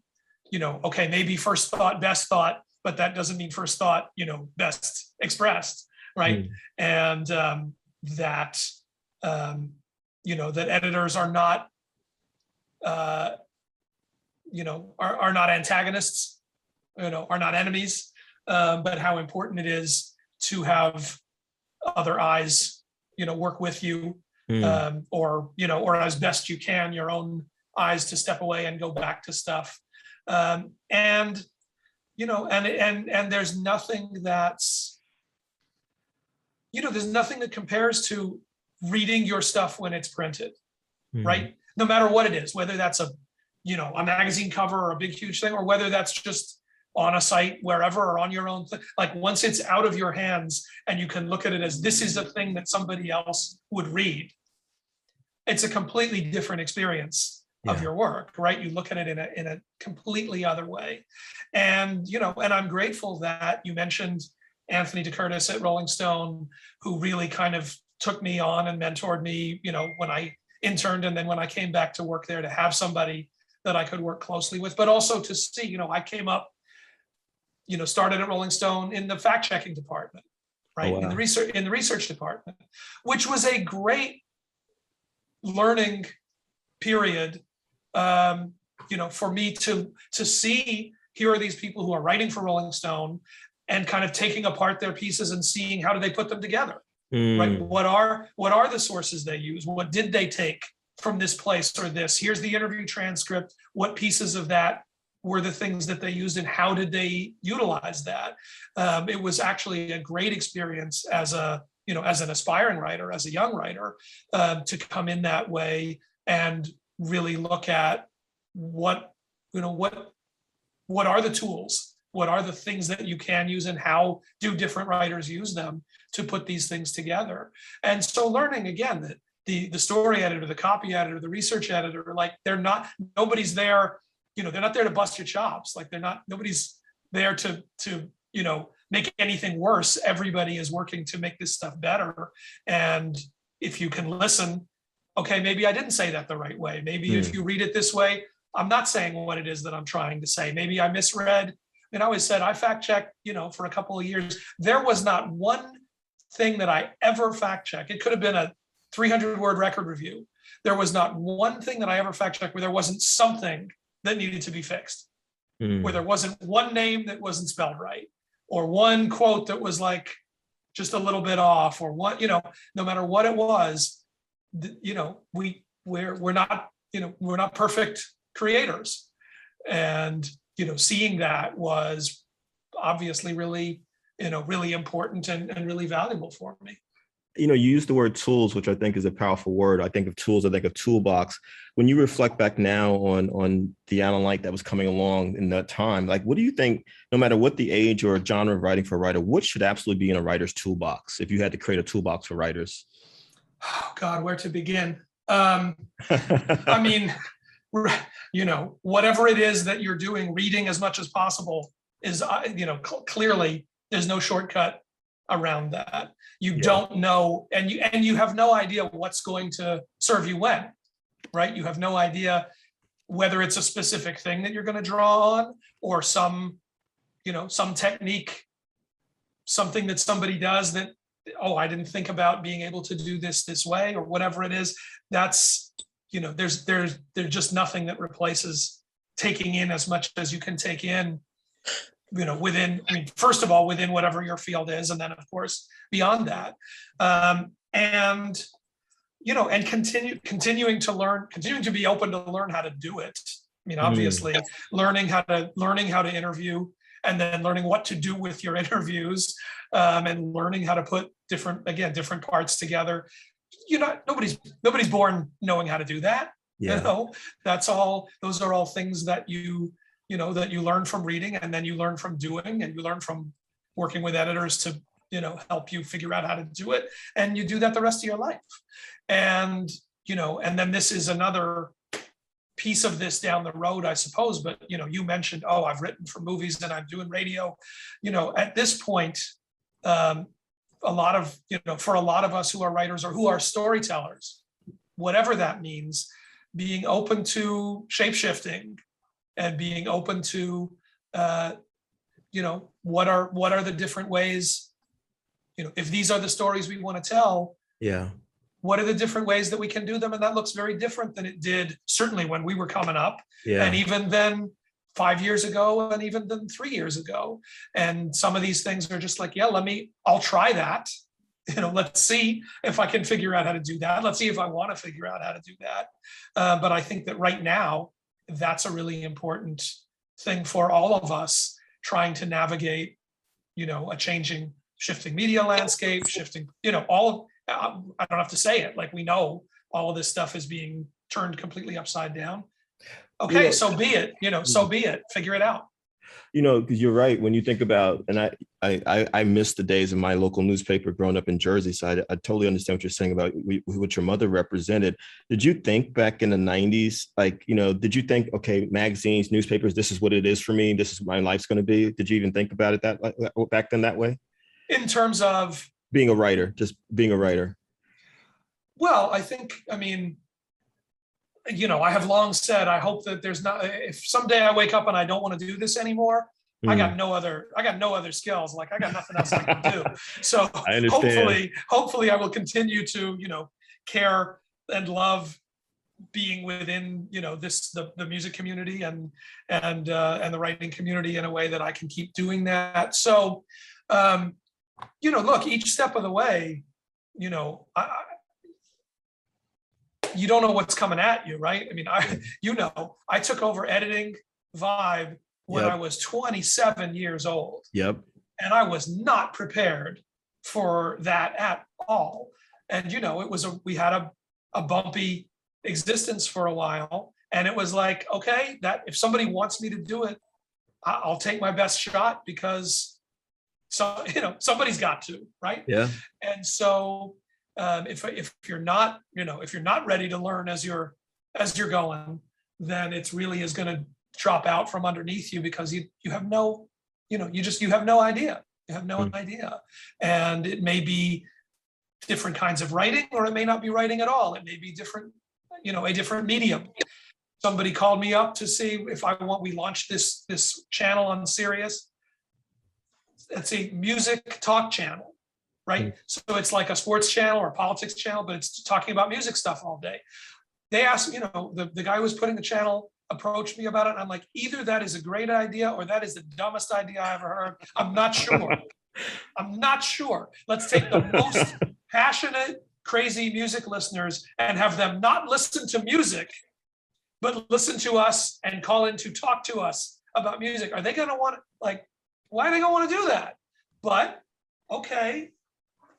L: okay, maybe first thought, best thought, but that doesn't mean first thought, best expressed, right? And that, that editors are not, are not antagonists, are not enemies, but how important it is to have other eyes, work with you, or as best you can, your own eyes to step away and go back to stuff. And there's nothing that's, there's nothing that compares to reading your stuff when it's printed, right? No matter what it is, whether that's a magazine cover or a big, huge thing, or whether that's just on a site, wherever, or on your own thing. Like once it's out of your hands and you can look at it as this is a thing that somebody else would read, it's a completely different experience of your work, right? You look at it in a completely other way. And, and I'm grateful that you mentioned Anthony DeCurtis at Rolling Stone, who really kind of took me on and mentored me, when I interned, and then when I came back to work there, to have somebody that I could work closely with, but also to see, I came up, started at Rolling Stone in the fact-checking department, right?
A: Oh, wow.
L: In the research department, which was a great learning period, for me to see, here are these people who are writing for Rolling Stone and kind of taking apart their pieces and seeing how do they put them together, right? What are the sources they use? What did they take from this place or this? Here's the interview transcript. What pieces of that were the things that they used, and how did they utilize that? It was actually a great experience as an aspiring writer, as a young writer, to come in that way and really look at what are the tools, what are the things that you can use, and how do different writers use them to put these things together. And so learning again that the story editor, the copy editor, the research editor, like nobody's there, they're not there to bust your chops. Like nobody's there to make anything worse. Everybody is working to make this stuff better. And if you can listen, okay, maybe I didn't say that the right way. Maybe if you read it this way, I'm not saying what it is that I'm trying to say. Maybe I misread. And I always said, I fact checked, for a couple of years. There was not one thing that I ever fact checked. It could have been a 300-word record review. There was not one thing that I ever fact checked where there wasn't something that needed to be fixed, where there wasn't one name that wasn't spelled right, or one quote that was like just a little bit off, or what, no matter what it was, we're not perfect creators. And, seeing that was obviously really, really important and really valuable for me.
A: You use the word tools, which I think is a powerful word. I think of tools, I think of toolbox. When you reflect back now on the Alan Light that was coming along in that time, like, what do you think, no matter what the age or genre of writing for a writer, what should absolutely be in a writer's toolbox if you had to create a toolbox for writers?
L: Oh God, where to begin? I mean, whatever it is that you're doing, reading as much as possible is, clearly there's no shortcut around that. You don't know, and you have no idea what's going to serve you when, right? You have no idea whether it's a specific thing that you're going to draw on, or some, some technique, something that somebody does that, oh, I didn't think about being able to do this way, or whatever it is. That's, there's just nothing that replaces taking in as much as you can take in, within, first of all, within whatever your field is, and then of course beyond that. And continuing to learn, continuing to be open to learn how to do it. Obviously learning how to interview, and then learning what to do with your interviews, and learning how to put different parts together. Nobody's born knowing how to do that.
A: Yeah.
L: That's all, those are all things that you learn from reading, and then you learn from doing, and you learn from working with editors to, help you figure out how to do it. And you do that the rest of your life. And, and then this is another piece of this down the road, I suppose. But, you mentioned, oh, I've written for movies and I'm doing radio. At this point, a lot of, for a lot of us who are writers or who are storytellers, whatever that means, being open to shape-shifting and being open to, what are the different ways, if these are the stories we want to tell,
A: yeah,
L: what are the different ways that we can do them? And that looks very different than it did certainly when we were coming up,
A: yeah,
L: and even then 5 years ago, and even then 3 years ago. And some of these things are just like, yeah, I'll try that. Let's see if I can figure out how to do that. Let's see if I want to figure out how to do that. But I think that right now, that's a really important thing for all of us trying to navigate, a shifting media landscape, all of, I don't have to say it, like, we know all of this stuff is being turned completely upside down. Okay, so be it, so be it, figure it out.
A: Because you're right. When you think about, and I miss the days of my local newspaper growing up in Jersey. So I totally understand what you're saying about what your mother represented. Did you think back in the 90s, like, did you think, okay, magazines, newspapers, this is what it is for me, this is what my life's going to be? Did you even think about it back then that way?
L: In terms of
A: being a writer, just being a writer?
L: Well, I think, I have long said, I hope that there's not, if someday I wake up and I don't want to do this anymore, I got no other skills. Like, I got nothing else I can do. So
A: I understand.
L: hopefully I will continue to, care and love being within, the music community and the writing community in a way that I can keep doing that. So, look, each step of the way, you don't know what's coming at you, right? I took over editing Vibe when I was 27 years old.
A: Yep.
L: And I was not prepared for that at all. And, we had a bumpy existence for a while. And it was like, okay, that if somebody wants me to do it, I'll take my best shot, because somebody's got to, right?
A: Yeah.
L: And so if you're not ready to learn as you're going, then it's really is going to drop out from underneath you, because you have no, you have no idea. You have no idea. And it may be different kinds of writing, or it may not be writing at all. It may be different, a different medium. Somebody called me up to see if we launched this channel on Sirius. It's a music talk channel, right? So it's like a sports channel or a politics channel, but it's talking about music stuff all day. They asked, the guy who was putting the channel approached me about it. And I'm like, either that is a great idea or that is the dumbest idea I ever heard. I'm not sure. I'm not sure. Let's take the most passionate, crazy music listeners and have them not listen to music, but listen to us and call in to talk to us about music. Are they going to want to, why are they going to want to do that? But okay,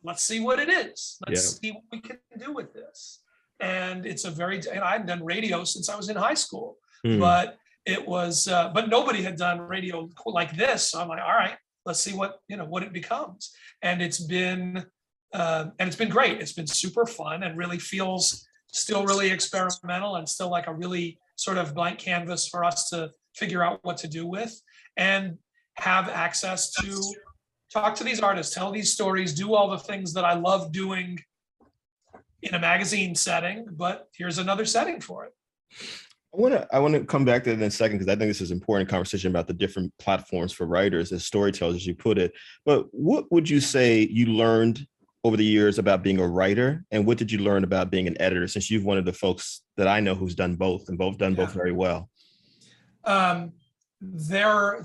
L: let's see what it is. Let's see what we can do with this. And it's and I've done radio since I was in high school, but it was, but nobody had done radio like this. So I'm like, all right, let's see what it becomes. And it's been great. It's been super fun and really feels still really experimental and still like a really sort of blank canvas for us to figure out what to do with, and have access to talk to these artists, tell these stories, do all the things that I love doing in a magazine setting, but here's another setting for it.
A: I want to come back to that in a second, because I think this is an important conversation about the different platforms for writers as storytellers, as you put it. But what would you say you learned over the years about being a writer, and what did you learn about being an editor? Since you've one of the folks that I know who's done both, and both very well.
L: They're,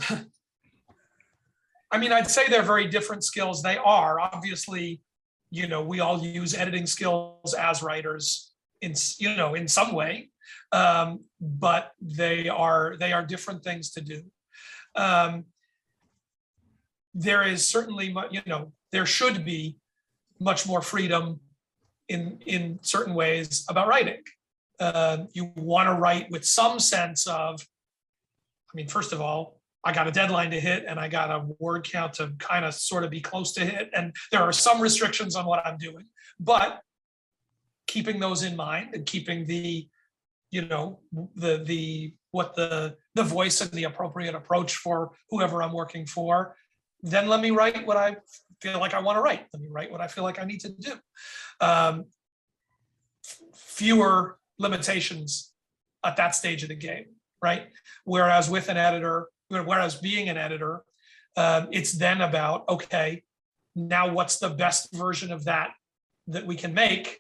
L: I mean, I'd say they're very different skills. They are obviously, you know, we all use editing skills as writers in, you know, in some way, but they are different things to do. There is certainly, you know, there should be much more freedom in certain ways about writing. You want to write with some sense of, I mean, first of all, I got a deadline to hit and I got a word count to kind of sort of be close to hit. And there are some restrictions on what I'm doing, but keeping those in mind and keeping the, you know, the voice and the appropriate approach for whoever I'm working for, then let me write what I feel like I want to write. Let me write what I feel like I need to do. Fewer limitations at that stage of the game, right? Whereas with an editor, whereas being an editor, it's then about, okay, now what's the best version of that we can make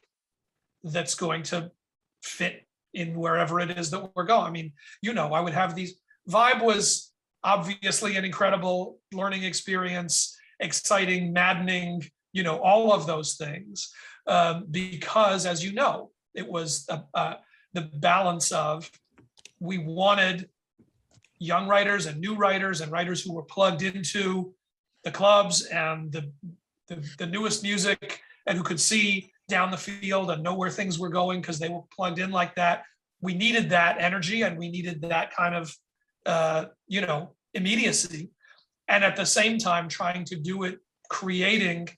L: that's going to fit in wherever it is that we're going. I mean, you know, I would have these, Vibe was obviously an incredible learning experience, exciting, maddening, you know, all of those things, because as you know, it was the balance of, we wanted young writers and new writers and writers who were plugged into the clubs and the newest music and who could see down the field and know where things were going because they were plugged in like that. We needed that energy and we needed that kind of, you know, immediacy. And at the same time, trying to do it, creating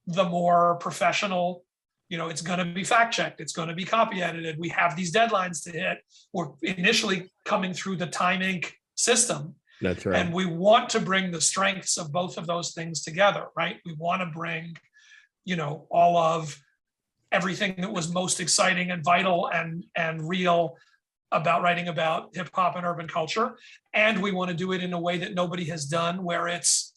L: the more professional, you know, it's going to be fact checked. It's going to be copy edited. We have these deadlines to hit. We're initially coming through the Time Inc. system.
A: That's right.
L: And we want to bring the strengths of both of those things together, right? We want to bring, you know, all of everything that was most exciting and vital and real about writing about hip hop and urban culture. And we want to do it in a way that nobody has done, where it's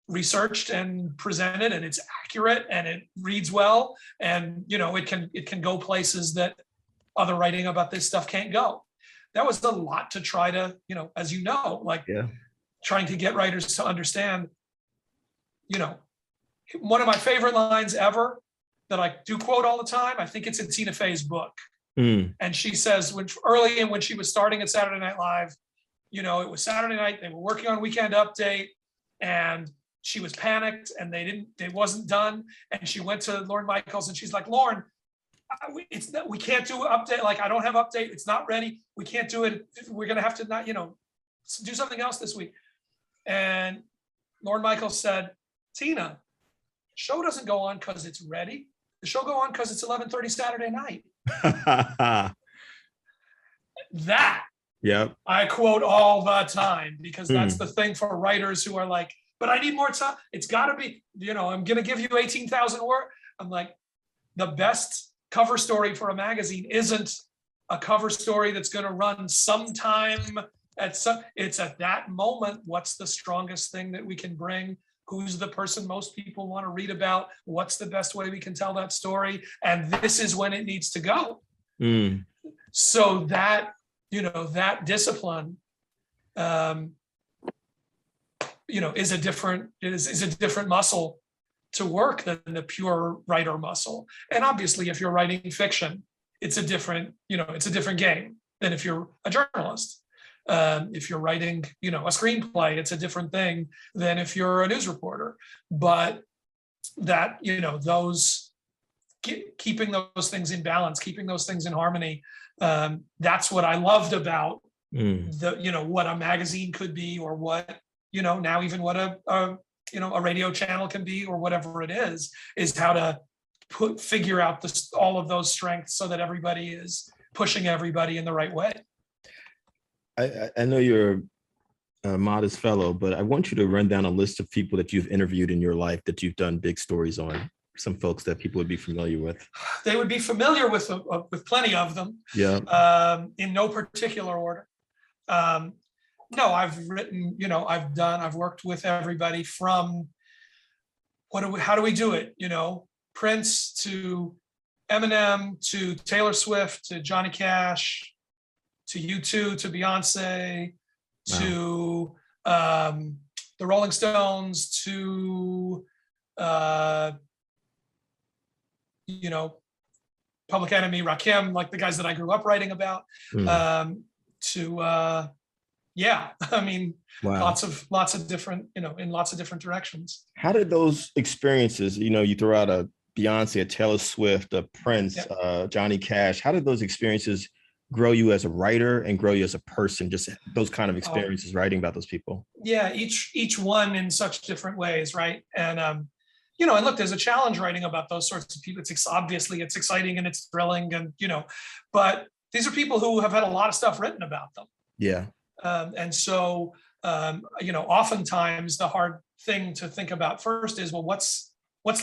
L: researched and presented and it's accurate and it reads well. And, you know, it can go places that other writing about this stuff can't go. That was a lot to try to, you know, as you know, like trying to get writers to understand, you know, one of my favorite lines ever that I do quote all the time, I think it's in Tina Fey's book. And she says, when she was starting at Saturday Night Live, you know, it was Saturday night, they were working on Weekend Update and she was panicked and it wasn't done. And she went to Lorne Michaels and she's like, Lorne, we can't do an update. Like, I don't have update. It's not ready. We can't do it. We're going to have to not, you know, do something else this week. And Lorne Michaels said, Tina, show doesn't go on because it's ready. The show go on because it's 11:30 Saturday night. That I quote all the time because that's the thing for writers who are like, but I need more time. It's got to be, you know, I'm going to give you 18,000 words. I'm like, the best cover story for a magazine isn't a cover story that's going to run sometime it's at that moment. What's the strongest thing that we can bring? Who's the person most people want to read about? What's the best way we can tell that story? And this is when it needs to go. So that, you know, that discipline, you know, is a different muscle to work than the pure writer muscle. And obviously, if you're writing fiction, it's a different game than if you're a journalist. If you're writing, you know, a screenplay, it's a different thing than if you're a news reporter. But that, you know, keeping those things in balance, keeping those things in harmony, that's what I loved about you know, what a magazine could be, or what, you know, now even what a radio channel can be, or whatever it is how to figure out all of those strengths so that everybody is pushing everybody in the right way.
A: I know you're a modest fellow, but I want you to run down a list of people that you've interviewed in your life that you've done big stories on. some folks that people would be familiar with?
L: They would be familiar with plenty of them.
A: Yeah.
L: In no particular order. No, I've written, I've worked with everybody from how do we do it? Prince to Eminem to Taylor Swift to Johnny Cash to U2 to Beyonce to the Rolling Stones to Public Enemy, Rakim, like the guys that I grew up writing about. Lots of different, in lots of different directions.
A: How did those experiences, you throw out a Beyonce, a Taylor Swift, a Prince, Johnny Cash, how did those experiences grow you as a writer and grow you as a person? Just those kind of experiences writing about those people.
L: Yeah, each one in such different ways, right? And and look, there's a challenge writing about those sorts of people. It's obviously exciting and it's thrilling, and but these are people who have had a lot of stuff written about them.
A: Yeah.
L: And so oftentimes the hard thing to think about first is, well, what's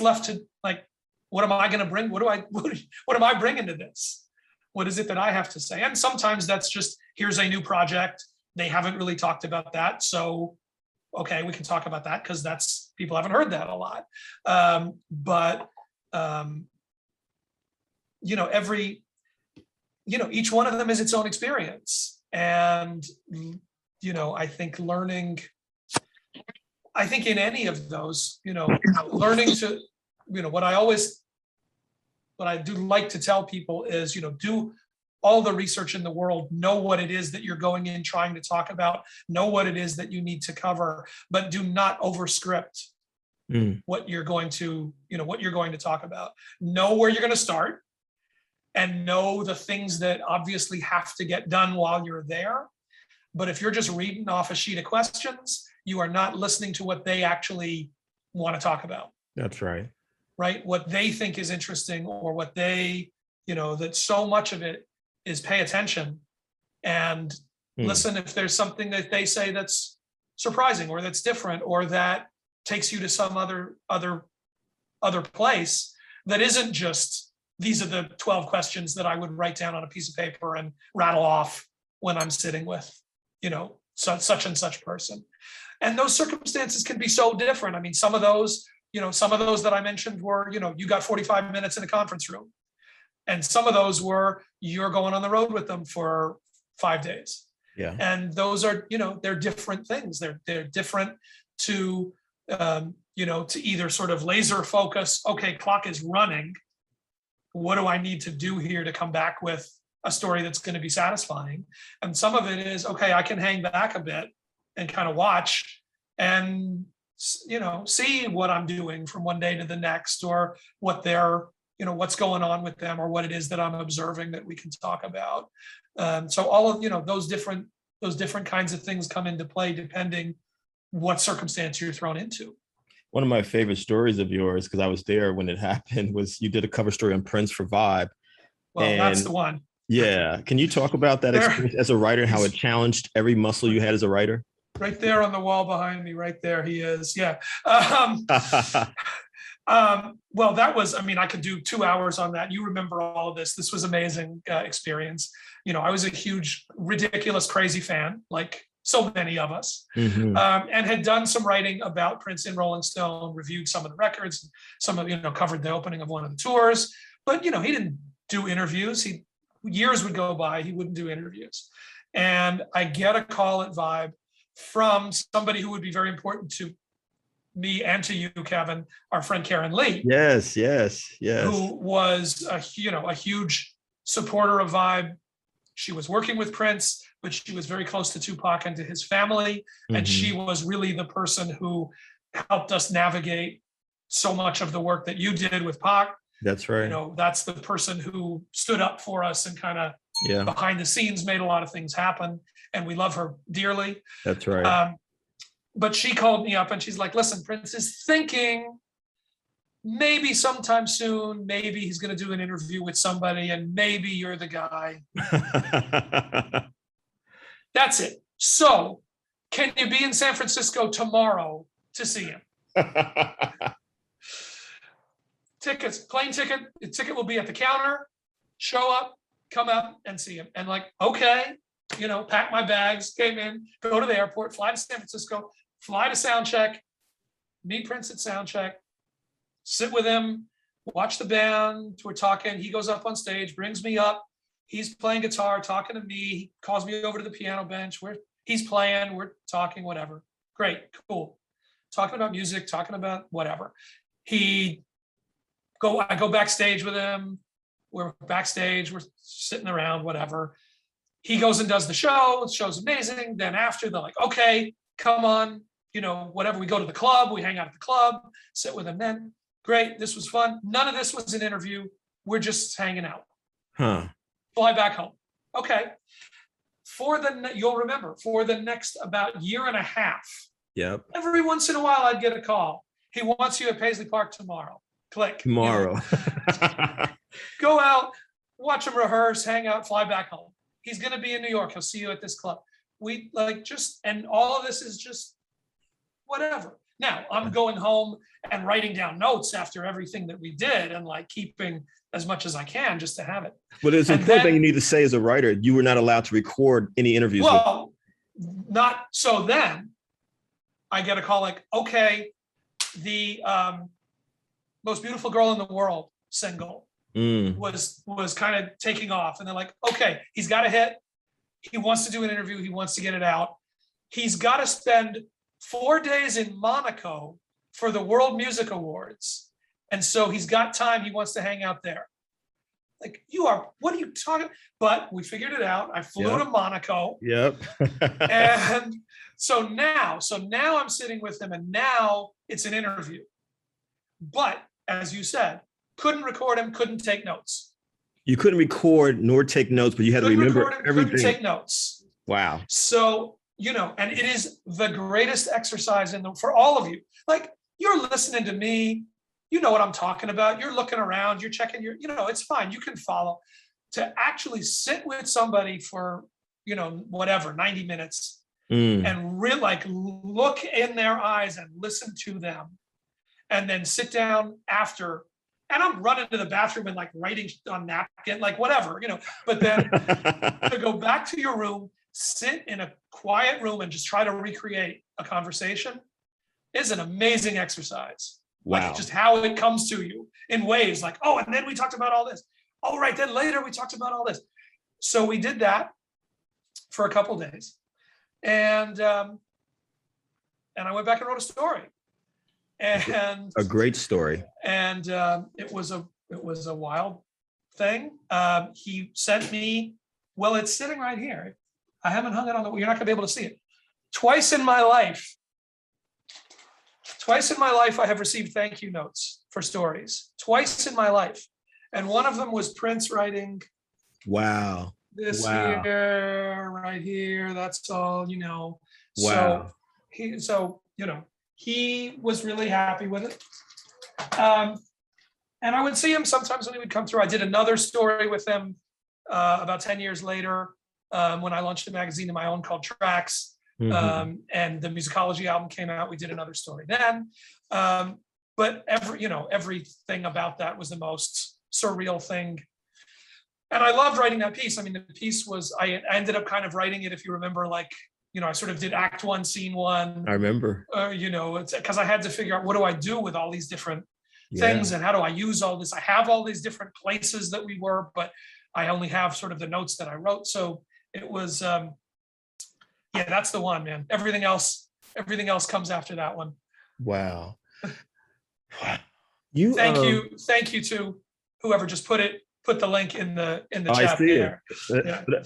L: left to, like, what am I going to bring? What am I bringing to this? What is it that I have to say? And sometimes that's just, here's a new project. They haven't really talked about that. So, okay, we can talk about that because people haven't heard that a lot. Each one of them is its own experience. And, I think in any of those, learning to, what I do like to tell people is, do all the research in the world, know what it is that you're going in trying to talk about, know what it is that you need to cover, but do not overscript what you're going to talk about. Know where you're going to start and know the things that obviously have to get done while you're there. But if you're just reading off a sheet of questions, you are not listening to what they actually want to talk about.
A: That's right.
L: Right? What they think is interesting, or what they, that so much of it is pay attention and listen if there's something that they say that's surprising or that's different or that takes you to some other place that isn't just, these are the 12 questions that I would write down on a piece of paper and rattle off when I'm sitting with, such and such person. And those circumstances can be so different. I mean, some of those that I mentioned were, you got 45 minutes in a conference room. And some of those were, you're going on the road with them for 5 days.
A: Yeah.
L: And those are, they're different things. They're different to, to either sort of laser focus, okay, clock is running. What do I need to do here to come back with a story that's going to be satisfying? And some of it is, okay, I can hang back a bit and kind of watch and, see what I'm doing from one day to the next, or what they're, what's going on with them, or what it is that I'm observing that we can talk about. So all of, those different kinds of things come into play depending what circumstance you're thrown into.
A: One of my favorite stories of yours, because I was there when it happened, was you did a cover story on Prince for Vibe.
L: Well, that's the one.
A: Yeah. Can you talk about that experience as a writer, how it challenged every muscle you had as a writer?
L: Right there on the wall behind me, right there he is. Yeah. Well, that was, I could do 2 hours on that. You remember all of this. This was amazing experience. I was a huge, ridiculous, crazy fan, like so many of us, and had done some writing about Prince in Rolling Stone, reviewed some of the records, some of, covered the opening of one of the tours, but, he didn't do interviews. Years would go by, he wouldn't do interviews. And I get a call at Vibe from somebody who would be very important to me and to you, Kevin, our friend Karen Lee.
A: Yes.
L: Who was a huge supporter of Vibe. She was working with Prince, but she was very close to Tupac and to his family. And she was really the person who helped us navigate so much of the work that you did with Pac.
A: That's right.
L: That's the person who stood up for us and kind of behind the scenes made a lot of things happen. And we love her dearly.
A: That's right.
L: But she called me up and she's like, listen, Prince is thinking maybe sometime soon, maybe he's going to do an interview with somebody and maybe you're the guy. That's it. So can you be in San Francisco tomorrow to see him? tickets, plane ticket, the ticket will be at the counter. Show up, come out and see him. And like, okay, pack my bags, came in, go to the airport, fly to San Francisco, fly to sound check, meet Prince at sound check, sit with him, watch the band. We're talking. He goes up on stage, brings me up. He's playing guitar, talking to me. He calls me over to the piano bench where he's playing. We're talking, whatever. Great, cool. Talking about music, talking about whatever. I go backstage with him. We're backstage, we're sitting around, whatever. He goes and does the show. The show's amazing. Then after, they're like, okay, come on, whatever. We go to the club, we hang out at the club, sit with him then. Great, this was fun. None of this was an interview. We're just hanging out.
A: Huh.
L: Fly back home. Okay. You'll remember, for the next about year and a half,
A: Yep.
L: every once in a while I'd get a call. He wants you at Paisley Park tomorrow. Click.
A: Tomorrow.
L: Go out, watch him rehearse, hang out, fly back home. He's going to be in New York. He'll see you at this club. We and all of this is just whatever. Now I'm going home and writing down notes after everything that we did and like keeping as much as I can just to have it.
A: But it's important thing you need to say as a writer, you were not allowed to record any interviews.
L: Well, not so then I get a call like, okay, the Most Beautiful Girl in the World single was kind of taking off. And they're like, okay, he's got a hit. He wants to do an interview. He wants to get it out. He's got to spend 4 days in Monaco for the World Music Awards. And so he's got time. He wants to hang out there. Like, what are you talking? But we figured it out. I flew to Monaco.
A: Yep.
L: And so now I'm sitting with him and now it's an interview. But as you said, couldn't record him, couldn't take notes.
A: You couldn't record nor take notes, but you had to remember everything.
L: Couldn't take notes.
A: Wow.
L: So, and it is the greatest exercise for all of you. Like, you're listening to me, you know what I'm talking about. You're looking around, you're checking it's fine. You can follow. To actually sit with somebody for, whatever, 90 minutes and look in their eyes and listen to them and then sit down after. And I'm running to the bathroom and like writing on napkin, like whatever, but then to go back to your room, sit in a quiet room and just try to recreate a conversation is an amazing exercise.
A: Wow.
L: Like just how it comes to you in waves like, oh, and then we talked about all this. Oh, right. Then later we talked about all this. So we did that for a couple of days. And I went back and wrote a story. And
A: a great story.
L: And it was a wild thing. He sent me, well, it's sitting right here. I haven't hung it on you're not gonna be able to see it. Twice in my life, I have received thank you notes for stories. Twice in my life. And one of them was Prince writing.
A: Wow.
L: This here, right here, that's all,
A: Wow.
L: So he was really happy with it. And I would see him sometimes when he would come through. I did another story with him about 10 years later when I launched a magazine of my own called Tracks. And the musicology album came out. We did another story then. But everything about that was the most surreal thing. And I loved writing that piece. I mean, the piece was, I ended up kind of writing it, if you remember, like, I sort of did act 1, scene 1.
A: I remember.
L: It's because I had to figure out what do I do with all these different things and how do I use all this? I have all these different places that we were, but I only have sort of the notes that I wrote. So it was, that's the one, man. Everything else comes after that one.
A: Wow.
L: Thank you to whoever just put the link in the chat there.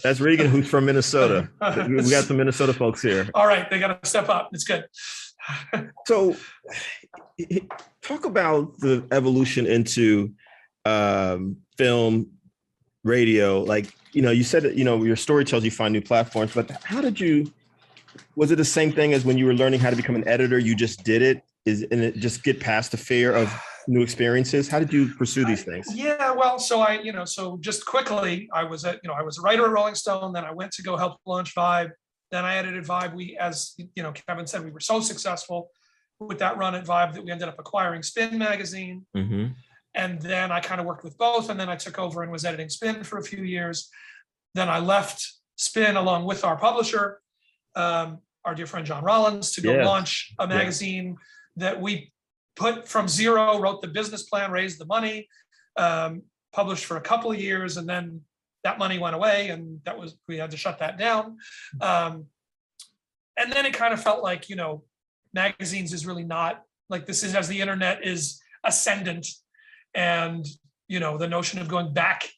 A: That's Regan, who's from Minnesota. We got some Minnesota folks here.
L: All right, they got to step up. It's good.
A: So talk about the evolution into film, radio. Like, you said that, your story tells you find new platforms, but was it the same thing as when you were learning how to become an editor? You just did it? And it just get past the fear of new experiences? How did you pursue these things?
L: So just quickly, I was a writer at Rolling Stone. Then I went to go help launch Vibe. Then I edited Vibe. We, as Kevin said, we were so successful with that run at Vibe that we ended up acquiring Spin magazine. And then I kind of worked with both. And then I took over and was editing Spin for a few years. Then I left Spin along with our publisher, our dear friend John Rollins, to go launch a magazine that we put from zero, wrote the business plan, raised the money, published for a couple of years, and then that money went away, and we had to shut that down. And then it kind of felt like, magazines is really not like this is as the internet is ascendant, and the notion of going back,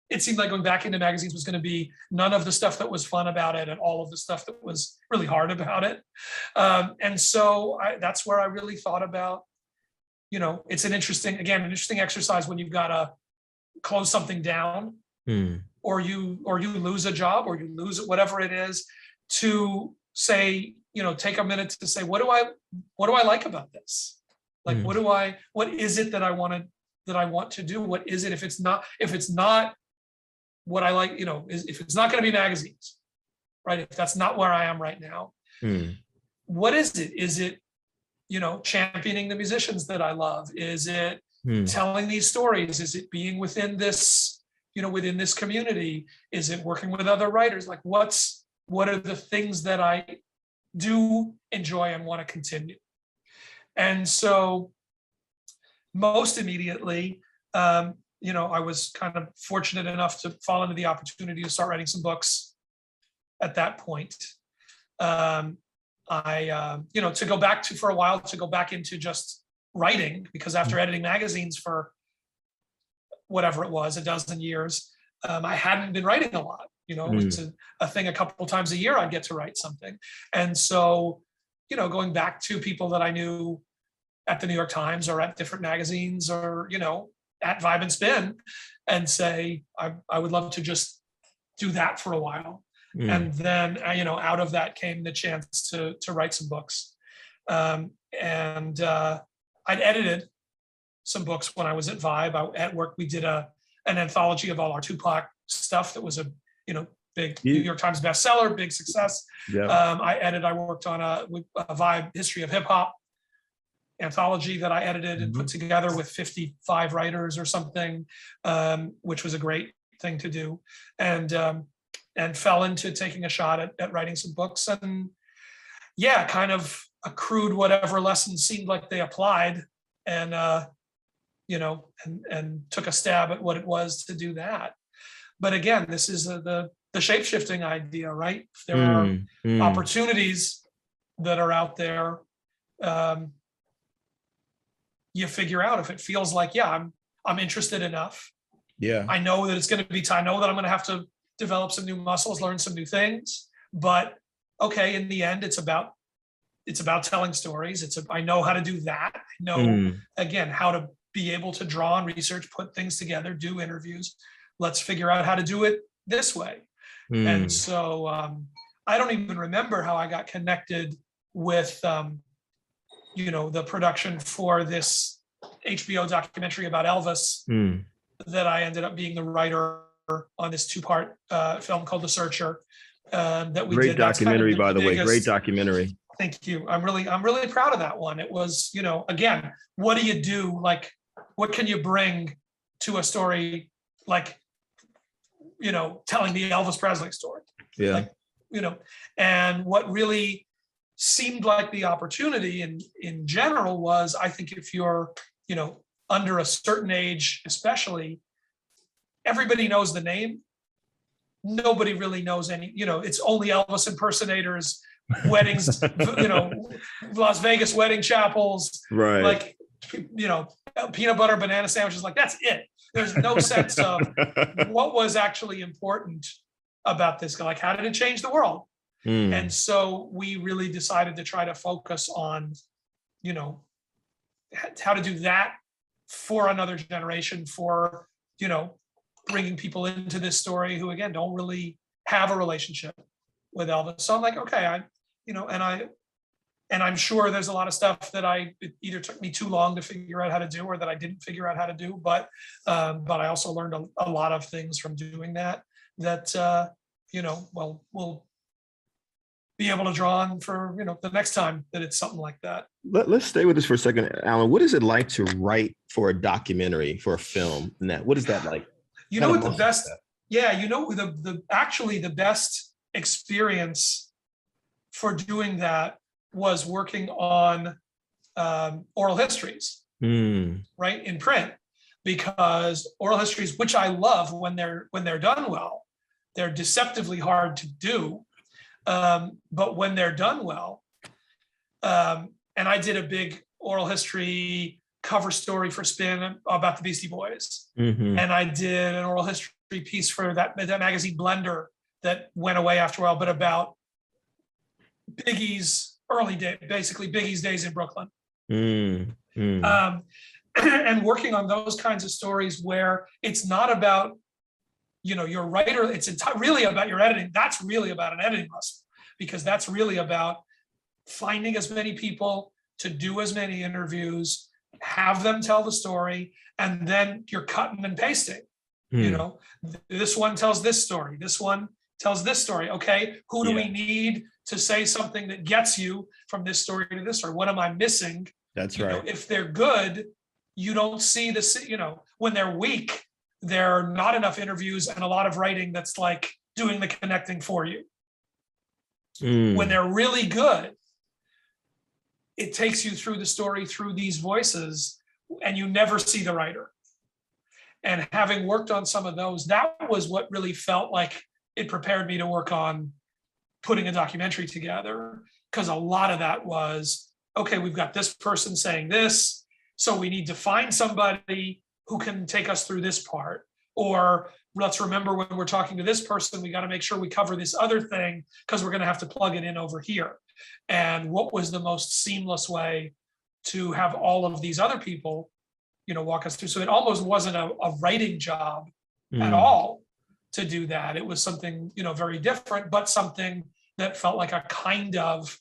L: it seemed like going back into magazines was going to be none of the stuff that was fun about it and all of the stuff that was really hard about it. And so that's where I really thought about, it's an interesting exercise when you've got to close something down, or you lose a job, or you lose whatever it is, to say, take a minute to say, what do I like about this? Like, what is it that I want to do? What is it? If it's not what I like, if it's not going to be magazines, right? If that's not where I am right now, what is it? Is it, championing the musicians that I love? Is it telling these stories? Is it being within this, within this community? Is it working with other writers? Like, what are the things that I do enjoy and want to continue? And so most immediately, I was kind of fortunate enough to fall into the opportunity to start writing some books at that point. To go back into just writing, because after editing magazines for whatever it was, a dozen years, I hadn't been writing a lot. It was a thing a couple times a year I'd get to write something. And so, going back to people that I knew at the New York Times or at different magazines or, at Vibe and Spin, and say, I would love to just do that for a while. And then, out of that came the chance to write some books. I'd edited some books when I was at Vibe. At work, we did an anthology of all our Tupac stuff that was a big New York Times bestseller, big success. I worked on a Vibe history of hip hop anthology that I edited and put together with 55 writers or something, which was a great thing to do, and fell into taking a shot at writing some books, and kind of accrued whatever lessons seemed like they applied, and and took a stab at what it was to do that. But again, this is the shape-shifting idea, right? If there are opportunities that are out there, you figure out if it feels like, I'm interested enough. I know that it's going to be time. I know that I'm going to have to develop some new muscles, learn some new things. But okay, in the end, it's about telling stories. I know how to do that. I know again how to be able to draw and research, put things together, do interviews. Let's figure out how to do it this way. And so I don't even remember how I got connected with the production for this HBO documentary about Elvis, that I ended up being the writer on this 2-part film called The Searcher. That we
A: great
L: did.
A: documentary, by the way. Great documentary.
L: Thank you. I'm really proud of that one. It was, again, what do you do? Like, what can you bring to a story like, telling the Elvis Presley story? And what really seemed like the opportunity in general was, I think if you're, under a certain age, especially, everybody knows the name. Nobody really knows any, it's only Elvis impersonators, weddings, Las Vegas wedding chapels,
A: right?
L: Like, peanut butter banana sandwiches, like that's it. There's no sense of what was actually important about this guy. Like, how did it change the world? And so we really decided to try to focus on, how to do that for another generation, for, bringing people into this story who, again, don't really have a relationship with Elvis. So I'm like, okay, and I'm sure there's a lot of stuff that it either took me too long to figure out how to do, or that I didn't figure out how to do. But I also learned a lot of things from doing that, will be able to draw on for, the next time that it's something like that.
A: Let's stay with this for a second, Alan. What is it like to write for a documentary, for a film? What is that like?
L: You know what the best, actually the best experience for doing that was working on oral histories, right, in print, because oral histories, which I love when they're done well, they're deceptively hard to do, but when they're done well, and I did a big oral history cover story for Spin about the Beastie Boys, and I did an oral history piece for that magazine Blender that went away after a while, but about Biggie's early day, basically Biggie's days in Brooklyn. And working on those kinds of stories where it's not about, your writer, it's really about your editing. That's really about an editing muscle, because that's really about finding as many people to do as many interviews, have them tell the story, and then you're cutting and pasting. This one tells this story. This one tells this story. Okay, who do we need to say something that gets you from this story to this story? What am I missing?
A: That's right.
L: If they're good, you don't see this, when they're weak, there are not enough interviews and a lot of writing that's like doing the connecting for you. When they're really good, it takes you through the story, through these voices, and you never see the writer. And having worked on some of those, that was what really felt like it prepared me to work on putting a documentary together, because a lot of that was, okay, we've got this person saying this, so we need to find somebody who can take us through this part. Or let's remember, when we're talking to this person, we got to make sure we cover this other thing, because we're going to have to plug it in over here. And what was the most seamless way to have all of these other people, walk us through? So it almost wasn't a writing job at all to do that. It was something, very different, but something that felt like a kind of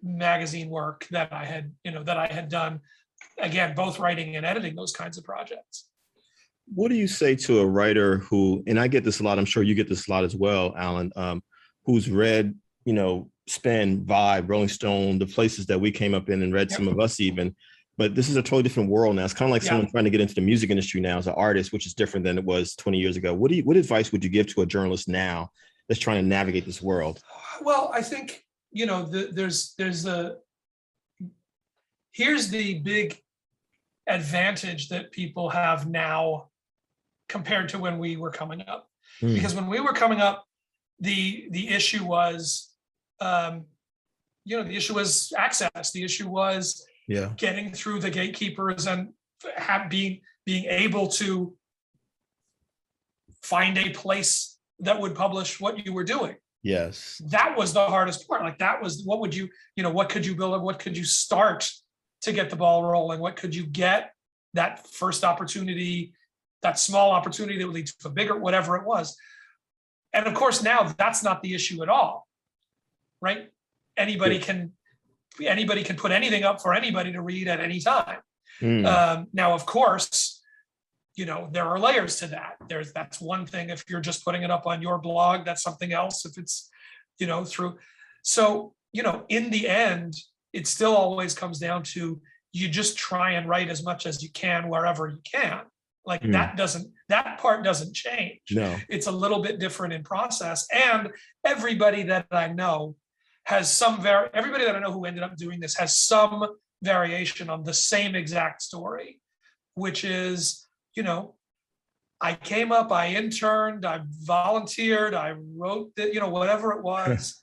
L: magazine work that I had done, again, both writing and editing those kinds of projects.
A: What do you say to a writer who, and I get this a lot, I'm sure you get this a lot as well, Alan, who's read, Spin, Vibe, Rolling Stone, the places that we came up in and read some of us even, but this is a totally different world now. It's kind of like someone trying to get into the music industry now as an artist, which is different than it was 20 years ago. What advice would you give to a journalist now that's trying to navigate this world?
L: Well, I think, here's the big advantage that people have now compared to when we were coming up. Because when we were coming up, the issue was, the issue was access. The issue was getting through the gatekeepers and being able to find a place that would publish what you were doing.
A: Yes.
L: That was the hardest part. Like, that was, what would you, what could you build? What could you start to get the ball rolling? What could you get that first opportunity, that small opportunity that would lead to a bigger, whatever it was. And of course, now that's not the issue at all, right? Anybody can put anything up for anybody to read at any time. Now, of course, there are layers to that. That's one thing. If you're just putting it up on your blog, that's something else. If it's, through. So, in the end, it still always comes down to, you just try and write as much as you can wherever you can. Like that part doesn't change.
A: No.
L: It's a little bit different in process. And everybody that I know has everybody that I know who ended up doing this has some variation on the same exact story, which is, I came up, I interned, I volunteered, I wrote whatever it was.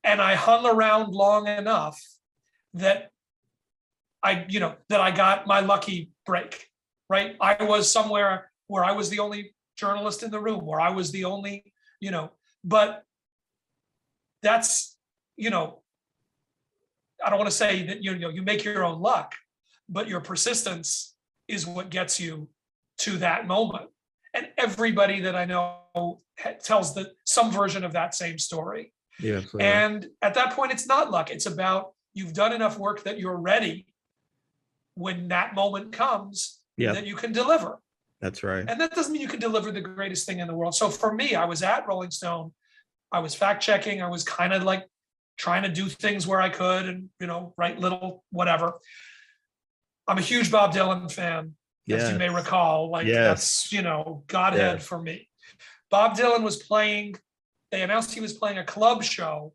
L: And I hung around long enough that I got my lucky break. Right. I was somewhere where I was the only journalist in the room, where I was the only, but that's, I don't want to say that, you make your own luck, but your persistence is what gets you to that moment. And everybody that I know tells some version of that same story.
A: Yeah.
L: And at that point, it's not luck. It's about, you've done enough work that you're ready when that moment comes. That you can deliver.
A: That's right.
L: And that doesn't mean you can deliver the greatest thing in the world. So for me, I was at Rolling Stone, I was fact checking, I was kind of like trying to do things where I could and, write little whatever. I'm a huge Bob Dylan fan, as you may recall. Like that's, Godhead for me. Bob Dylan was playing, they announced he was playing a club show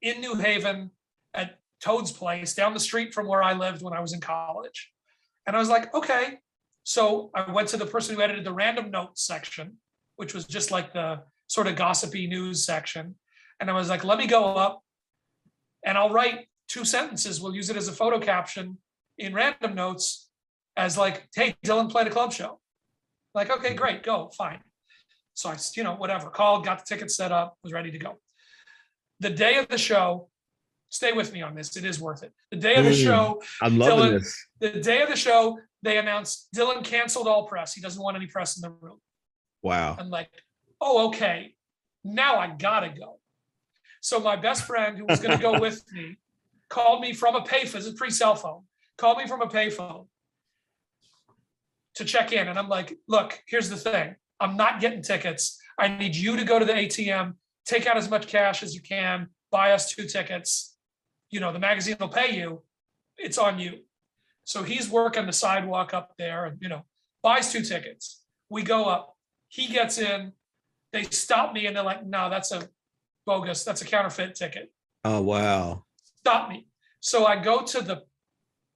L: in New Haven at Toad's Place down the street from where I lived when I was in college. And I was like, okay. So I went to the person who edited the random notes section, which was just like the sort of gossipy news section. And I was like, let me go up and I'll write 2 sentences. We'll use it as a photo caption in random notes as like, hey, Dylan played a club show. Like, okay, great, go, fine. So I, whatever, called, got the ticket set up, was ready to go. The day of the show, stay with me on this, it is worth it. The day of the show,
A: I'm loving this.
L: The day of the show, they announced Dylan canceled all press. He doesn't want any press in the room.
A: Wow.
L: I'm like, oh, okay, now I gotta go. So my best friend who was gonna go with me called me from a payphone, this is pre-cell phone, called me from a payphone to check in. And I'm like, look, here's the thing. I'm not getting tickets. I need you to go to the ATM, take out as much cash as you can, buy us 2 tickets. The magazine will pay you. It's on you. So he's working the sidewalk up there and, buys 2 tickets. We go up. He gets in. They stop me and they're like, no, that's a bogus. That's a counterfeit ticket.
A: Oh, wow.
L: Stop me. So I go to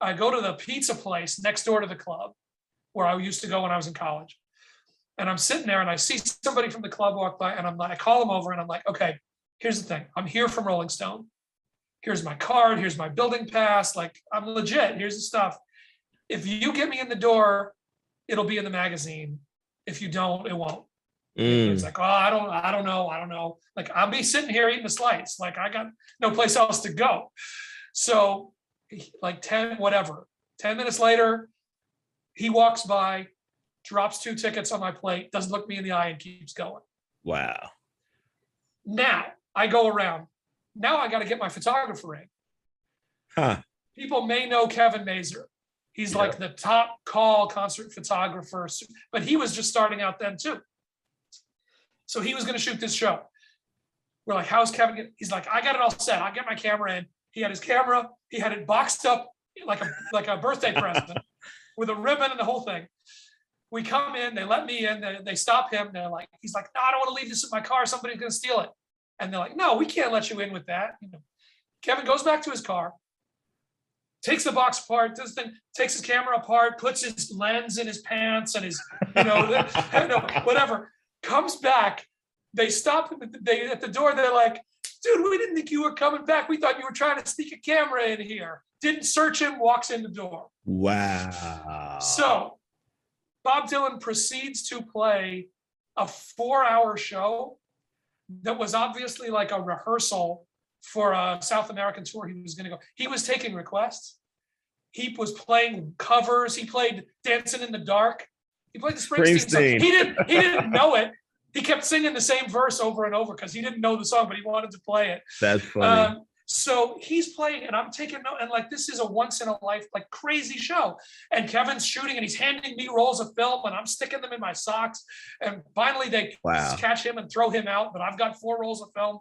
L: the pizza place next door to the club where I used to go when I was in college. And I'm sitting there and I see somebody from the club walk by and I call them over and I'm like, okay, here's the thing. I'm here from Rolling Stone. Here's my card. Here's my building pass. Like, I'm legit. Here's the stuff. If you get me in the door, it'll be in the magazine. If you don't, it won't. It's like, oh, I don't know. Like, I'll be sitting here eating a slice. Like, I got no place else to go. So like 10 minutes later, he walks by, drops 2 tickets on my plate, doesn't look me in the eye and keeps going.
A: Wow.
L: Now I go around. Now I got to get my photographer in.
A: Huh.
L: People may know Kevin Mazur. He's like the top call concert photographer, but he was just starting out then too. So he was going to shoot this show. We're like, how's Kevin? He's like, I got it all set. I'll get my camera in. He had his camera. He had it boxed up like a birthday present with a ribbon and the whole thing. We come in, they let me in, they stop him. They're like, he's like, no, I don't want to leave this in my car. Somebody's going to steal it. And they're like, no, we can't let you in with that. Kevin goes back to his car, takes the box apart, does the thing, takes his camera apart, puts his lens in his pants and his, whatever. Comes back. They stop him at the door. They're like, dude, we didn't think you were coming back. We thought you were trying to sneak a camera in here. Didn't search him, walks in the door.
A: Wow.
L: So Bob Dylan proceeds to play a 4-hour show that was obviously like a rehearsal for a South American tour he was going to go. He was taking requests. He was playing covers. He played Dancing in the Dark. He played the Springsteen song. He didn't know it. He kept singing the same verse over and over because he didn't know the song, but he wanted to play it.
A: That's funny.
L: So he's playing and I'm taking note, and like, this is a once in a life, like crazy show. And Kevin's shooting and he's handing me rolls of film and I'm sticking them in my socks. And finally they catch him and throw him out, but I've got 4 rolls of film.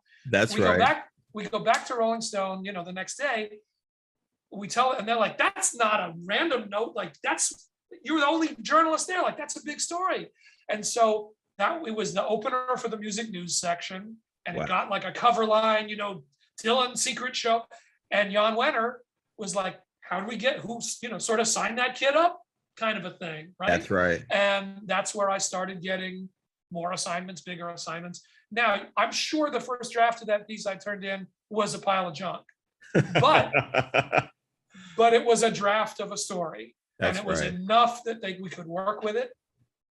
L: We go back to Rolling Stone, the next day. We tell it, and they're like, that's not a random note. Like, you're the only journalist there. Like, that's a big story. And so it was the opener for the music news section. And it got like a cover line, Dylan secret show. And Jan Wenner was like, how do we get sort of sign that kid up kind of a thing, right?
A: That's right.
L: And that's where I started getting more assignments, bigger assignments. Now, I'm sure the first draft of that piece I turned in was a pile of junk, but it was a draft of a story. And it was enough that we could work with it.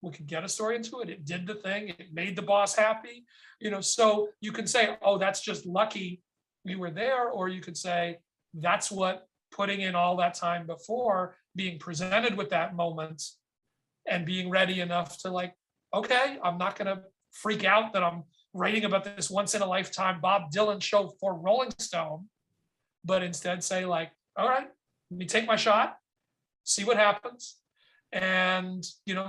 L: We could get a story into it. It did the thing. It made the boss happy. So you can say, oh, that's just lucky we were there. Or you could say, that's what putting in all that time before, being presented with that moment and being ready enough to like, okay, I'm not going to freak out that I'm writing about this once in a lifetime Bob Dylan show for Rolling Stone, but instead say like, all right, let me take my shot, see what happens. And,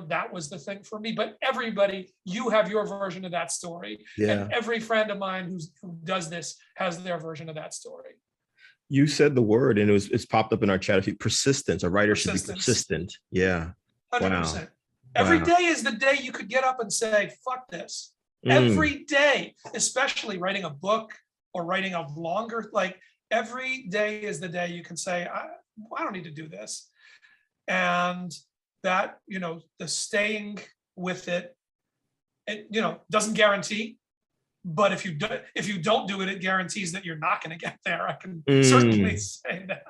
L: that was the thing for me. But everybody, you have your version of that story.
A: Yeah.
L: And every friend of mine who does this has their version of that story.
A: You said the word, and it's popped up in our chat. Persistence. A writer should be
L: Persistence.
A: persistent. Yeah.
L: 100%.
A: Wow.
L: Every
A: Wow.
L: day is the day you could get up and say, fuck this. Every day, especially writing a book or writing a longer, like every day is the day you can say, I don't need to do this. And that, the staying with it, doesn't guarantee. But if you don't do it, it guarantees that you're not going to get there. I can certainly say that.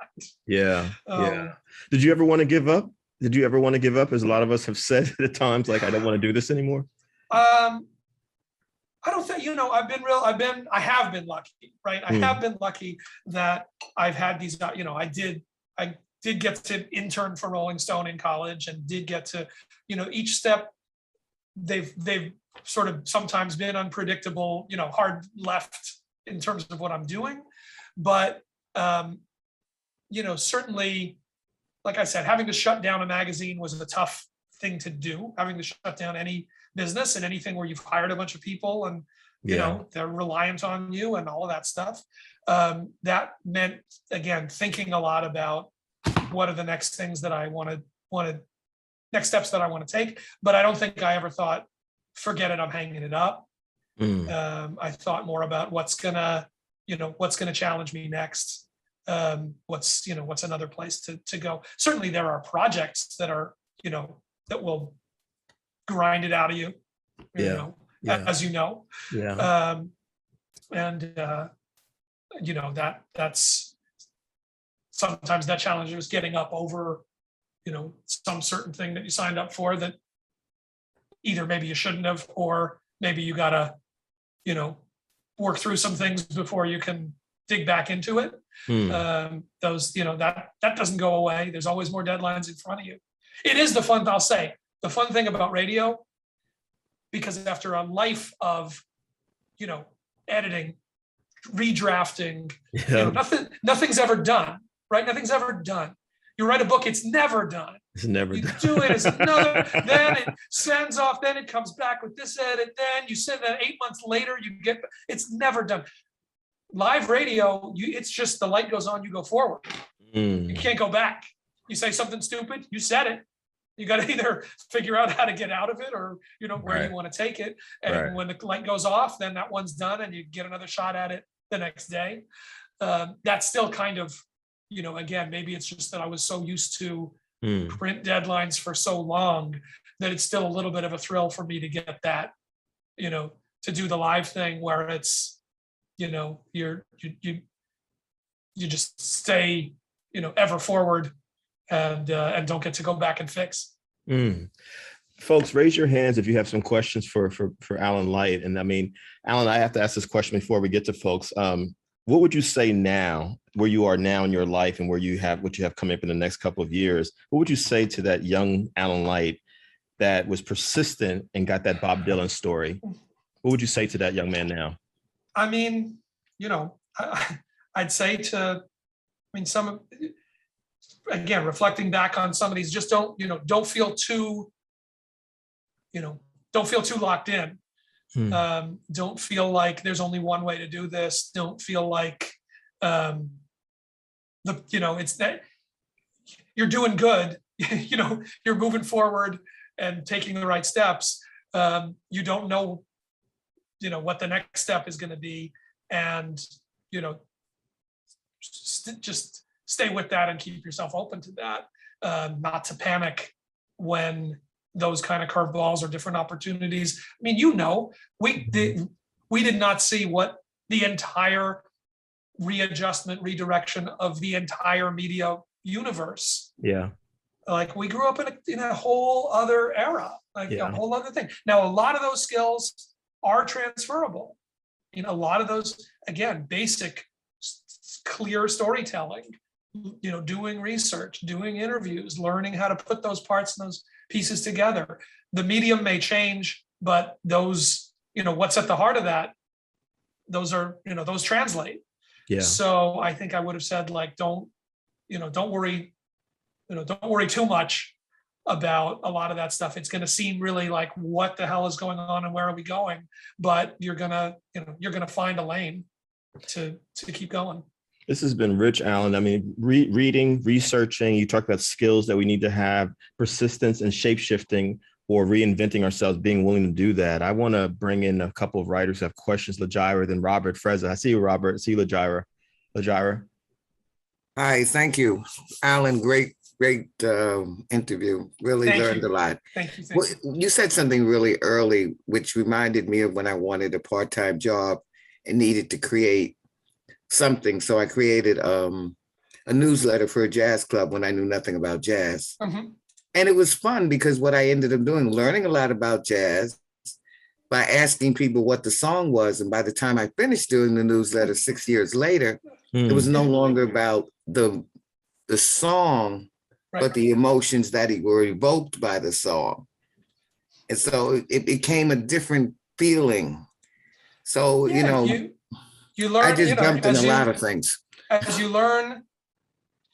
A: Yeah. Yeah. Did you ever want to give up? Did you ever want to give up? As a lot of us have said at times, like, I don't want to do this anymore.
L: I don't think, I have been lucky, right? I have been lucky that I've had these, I did get to intern for Rolling Stone in college, and did get to, each step they've sort of sometimes been unpredictable, hard left in terms of what I'm doing. But, certainly, like I said, having to shut down a magazine was a tough thing to do. Having to shut down any business and anything where you've hired a bunch of people and, they're reliant on you and all of that stuff. That meant, again, thinking a lot about what are the next things that I next steps that I want to take. But I don't think I ever thought, forget it, I'm hanging it up. I thought more about what's gonna challenge me next. What's another place to go. Certainly there are projects that are, that will grind it out of you, as you know.
A: Yeah.
L: That's sometimes that challenge is getting up over, some certain thing that you signed up for that either maybe you shouldn't have, or maybe you gotta, work through some things before you can dig back into it. Those, that doesn't go away. There's always more deadlines in front of you. It is the fun thing about radio, because after a life of, editing, redrafting, nothing's ever done, right? Nothing's ever done. You write a book, it's never done.
A: It's never
L: you
A: done.
L: do it, it's another, then it sends off, then it comes back with this edit, then you send that 8 months later, it's never done. Live radio, it's just the light goes on, you go forward. You can't go back. You say something stupid, you said it. You got to either figure out how to get out of it, or where you want to take it. And when the light goes off, then that one's done, and you get another shot at it the next day. That's still kind of, again, maybe it's just that I was so used to print deadlines for so long that it's still a little bit of a thrill for me to get that, to do the live thing where it's, you just stay, ever forward, and don't get to go back and fix.
A: Folks, raise your hands if you have some questions for Alan Light. And I mean, Alan, I have to ask this question before we get to folks. What would you say now, where you are now in your life, and what you have coming up in the next couple of years? What would you say to that young Alan Light that was persistent and got that Bob Dylan story? What would you say to that young man now?
L: I mean, I'd say again, reflecting back on some of these, just don't feel too locked in. Don't feel like there's only one way to do this. Don't feel like, it's that you're doing good, you're moving forward and taking the right steps. You don't know, what the next step is going to be. And, just stay with that and keep yourself open to that, not to panic when those kind of curveballs or different opportunities. I mean, we did not see what the entire redirection of the entire media universe.
A: Yeah.
L: Like, we grew up in a whole other era, a whole other thing. Now, a lot of those skills are transferable. A lot of those, again, basic, clear storytelling, doing research, doing interviews, learning how to put those parts and those pieces together. The medium may change, but those, what's at the heart of that, those are, those translate.
A: Yeah.
L: So I think I would have said, like, don't worry too much about a lot of that stuff. It's going to seem really like, what the hell is going on and where are we going? But you're going to find a lane to keep going.
A: This has been rich, Alan. I mean, reading, researching, you talked about skills that we need to have, persistence and shape-shifting or reinventing ourselves, being willing to do that. I want to bring in a couple of writers who have questions, Lajira, then Robert Freza. I see you, Robert. I see you, Lajira. Lajira.
B: Hi, thank you, Alan. Great interview. Really learned a lot.
L: Thank you.
B: Well, you said something really early, which reminded me of when I wanted a part-time job and needed to create something. So I created a newsletter for a jazz club when I knew nothing about jazz.
L: Mm-hmm.
B: And it was fun because what I ended up doing, learning a lot about jazz by asking people what the song was. And by the time I finished doing the newsletter 6 years later, it was no longer about the song, right, but the emotions that were evoked by the song. And so it became a different feeling. So,
L: you learn,
B: I just jumped in a lot of things.
L: As you learn,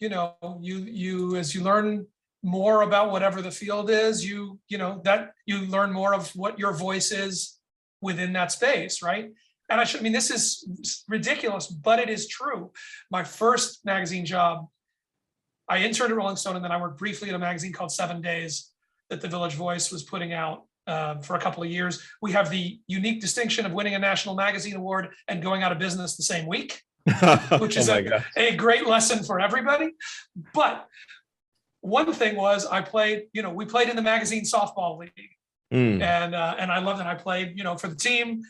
L: as you learn more about whatever the field is, you learn more of what your voice is within that space, right? And this is ridiculous, but it is true. My first magazine job, I interned at Rolling Stone, and then I worked briefly at a magazine called 7 Days that the Village Voice was putting out for a couple of years. We have the unique distinction of winning a national magazine award and going out of business the same week, which is a great lesson for everybody. But one thing was we played in the magazine softball league, and I loved it. I played, for the team.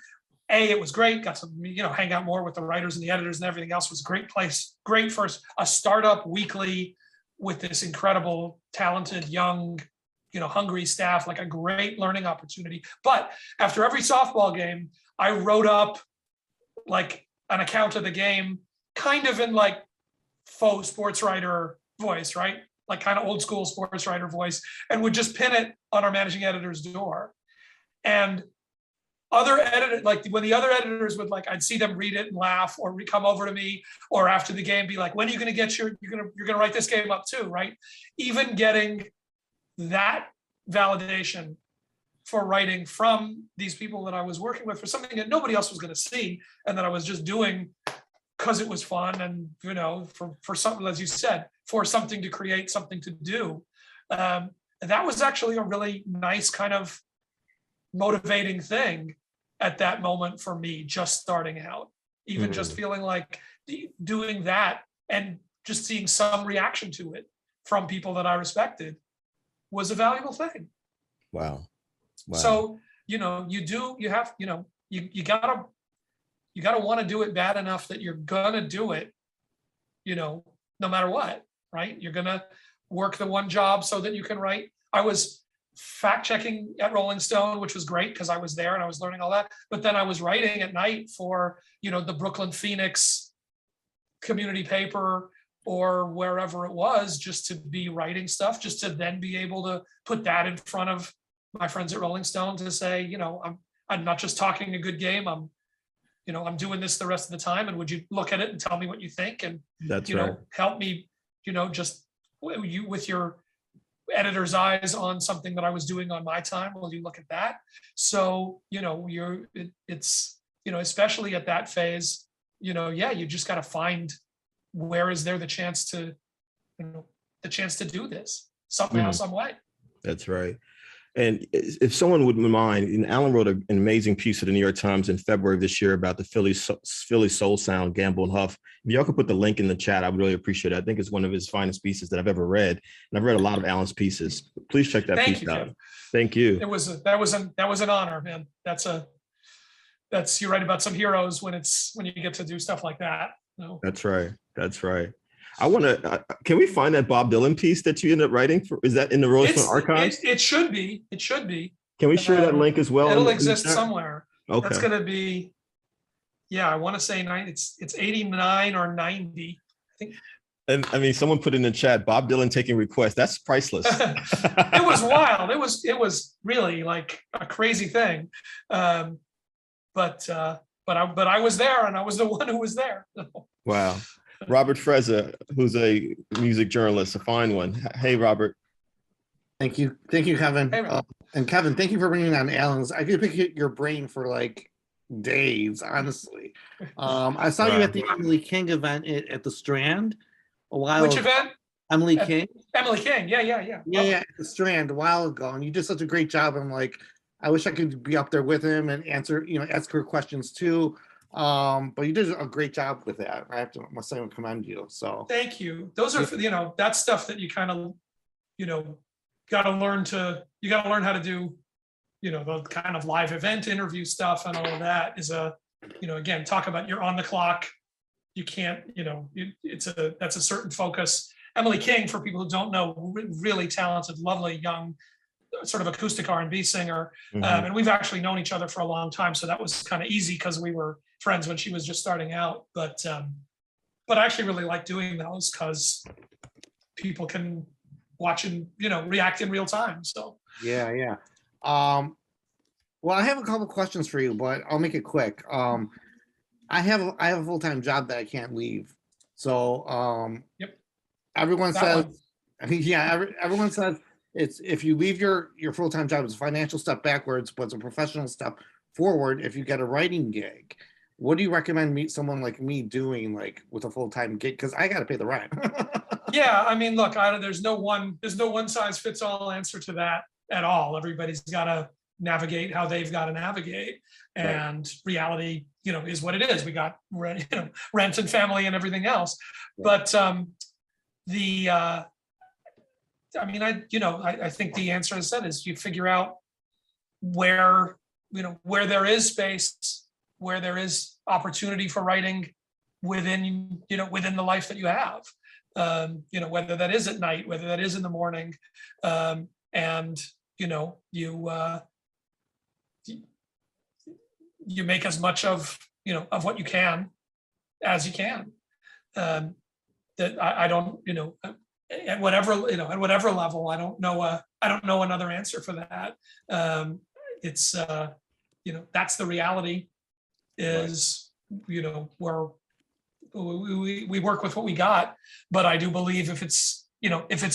L: It was great. Got to hang out more with the writers and the editors and everything else. It was a great place. Great for a startup weekly with this incredible, talented, young, hungry staff. Like a great learning opportunity. But after every softball game, I wrote up like an account of the game, kind of in like faux sports writer voice, right? Like kind of old school sports writer voice, and would just pin it on our managing editor's door. And other editors, like when the other editors would I'd see them read it and laugh, or come over to me, or after the game be like, when are you going to get you're going to write this game up too, right? Even getting that validation for writing from these people that I was working with for something that nobody else was going to see, and that I was just doing because it was fun, and for something, as you said, for something to create, something to do. That was actually a really nice kind of motivating thing at that moment for me, just starting out, even just feeling like doing that and just seeing some reaction to it from people that I respected was a valuable thing.
A: Wow.
L: So, you gotta want to do it bad enough that you're gonna do it, no matter what, right? You're gonna work the one job so that you can write. I was fact checking at Rolling Stone, which was great because I was there and I was learning all that. But then I was writing at night for, the Brooklyn Phoenix community paper or wherever it was, just to be writing stuff, just to then be able to put that in front of my friends at Rolling Stone to say, I'm not just talking a good game. I'm doing this the rest of the time. And would you look at it and tell me what you think? And,
A: that's right.
L: Help me, just with your editor's eyes on something that I was doing on my time. Will you look at that? So, it's especially at that phase, you just got to find where is there the chance to do this somehow, some way.
A: That's right. And if someone wouldn't mind, and Alan wrote an amazing piece for the New York Times in February of this year about the Philly soul sound, Gamble and Huff. If y'all could put the link in the chat, I would really appreciate it. I think it's one of his finest pieces that I've ever read. And I've read a lot of Alan's pieces. Please check that piece out.
L: Jim.
A: Thank you.
L: That was an honor, man. You're right about some heroes when you get to do stuff like that.
A: That's right. That's right. I want to, can we find that Bob Dylan piece that you ended up writing for? Is that in the Rolling Stone archives?
L: It should be.
A: Can we share that link as well?
L: It'll exist somewhere.
A: Okay.
L: That's going to be, I want to say it's 89 or 90. I think.
A: And someone put in the chat, Bob Dylan taking requests. That's priceless.
L: It was wild. It was really like a crazy thing. But I was there, and I was the one who was there.
A: Wow. Robert Freza, who's a music journalist, a fine one. Hey, Robert.
N: Thank you, Kevin.
L: Hey, man.
N: And Kevin, thank you for bringing on Alan's. I could pick your brain for like days, honestly. I saw you at the Emily King event at the Strand a while
L: Which
N: ago.
L: event?
N: Emily King.
L: Emily King. Yeah.
N: Yeah, at the Strand a while ago, and you did such a great job. I'm like, I wish I could be up there with him and answer, ask her questions too. But you did a great job with that. Must say, commend you. So
L: thank you. Those are, that's stuff that you kind of, got to learn how to do, the kind of live event interview stuff and all of that is again, talk about you're on the clock. You can't, that's a certain focus. Emily King, for people who don't know, really talented, lovely, young, sort of acoustic R&B singer. And we've actually known each other for a long time. So that was kind of easy because we were friends when she was just starting out. But I actually really like doing those because people can watch and, react in real time. So
N: yeah. Well, I have a couple questions for you, but I'll make it quick. I have a full-time job that I can't leave. So
L: yep.
N: Everyone says, everyone says it's if you leave your full-time job, it's a financial step backwards, but it's a professional step forward if you get a writing gig. What do you recommend someone like me doing, like with a full-time gig? Because I got to pay the rent.
L: Yeah, I mean, look, there's no one size fits all answer to that at all. Everybody's got to navigate how they've got to navigate, and reality, is what it is. We got rent and family and everything else, but I think the answer, as I said, is you figure out where there is space, where there is opportunity for writing within the life that you have, whether that is at night, whether that is in the morning, and you make as much of what you can as you can. That I don't, at whatever level, I don't know another answer for that. It's that's the reality is, where we work with what we got, but I do believe if it's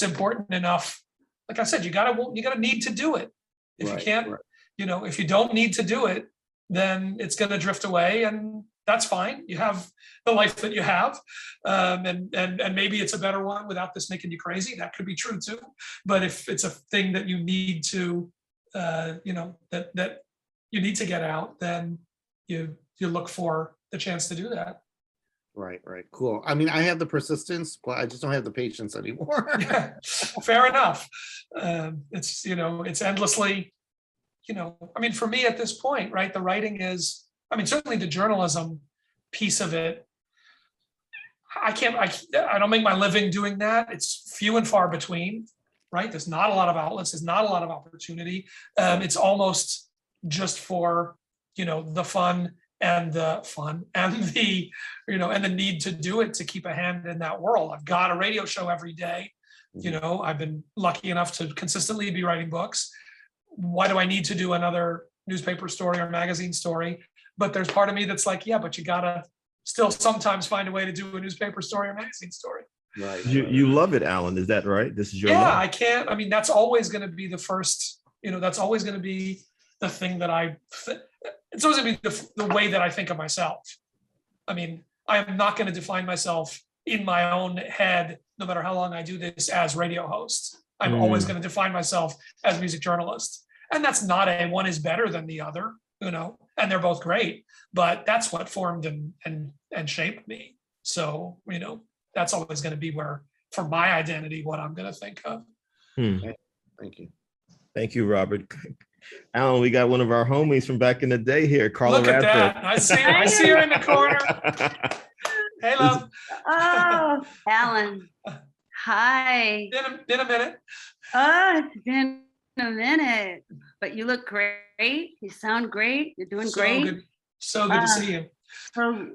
L: important enough, like I said, you gotta need to do it. If you can't, if you don't need to do it, then it's going to drift away, and that's fine. You have the life that you have, and maybe it's a better one without this making you crazy. That could be true too. But if it's a thing that you need to, that you need to get out, then you look for the chance to do that.
N: Right. Cool. I mean, I have the persistence, but I just don't have the patience anymore.
L: Yeah, fair enough. It's endlessly. For me at this point, right, the writing is, certainly the journalism piece of it, I don't make my living doing that. It's few and far between, right? There's not a lot of outlets. There's not a lot of opportunity. It's almost just for, the fun and the need to do it, to keep a hand in that world. I've got a radio show every day. I've been lucky enough to consistently be writing books. Why do I need to do another newspaper story or magazine story? But there's part of me that's like, yeah, but you gotta still sometimes find a way to do a newspaper story or magazine story.
N: Right.
A: You love it, Alan. Is that right? This is your
L: love.
A: I
L: can't. That's always going to be the first. That's always going to be the thing that it's always going to be the way that I think of myself. I am not going to define myself in my own head, no matter how long I do this, as radio host. I'm always going to define myself as music journalist. And that's not one is better than the other, and they're both great, but that's what formed and shaped me. So, that's always going to be where, for my identity, what I'm going to think of.
N: Thank you.
A: Thank you, Robert. Alan, we got one of our homies from back in the day here, Carla
L: Look at
A: Radford.
L: that. I see her in the corner. Hey, love.
O: Oh, Alan. Hi.
L: Been a minute.
O: Oh, it's been a minute, but you look great. You sound great. You're doing great.
L: So good to see you.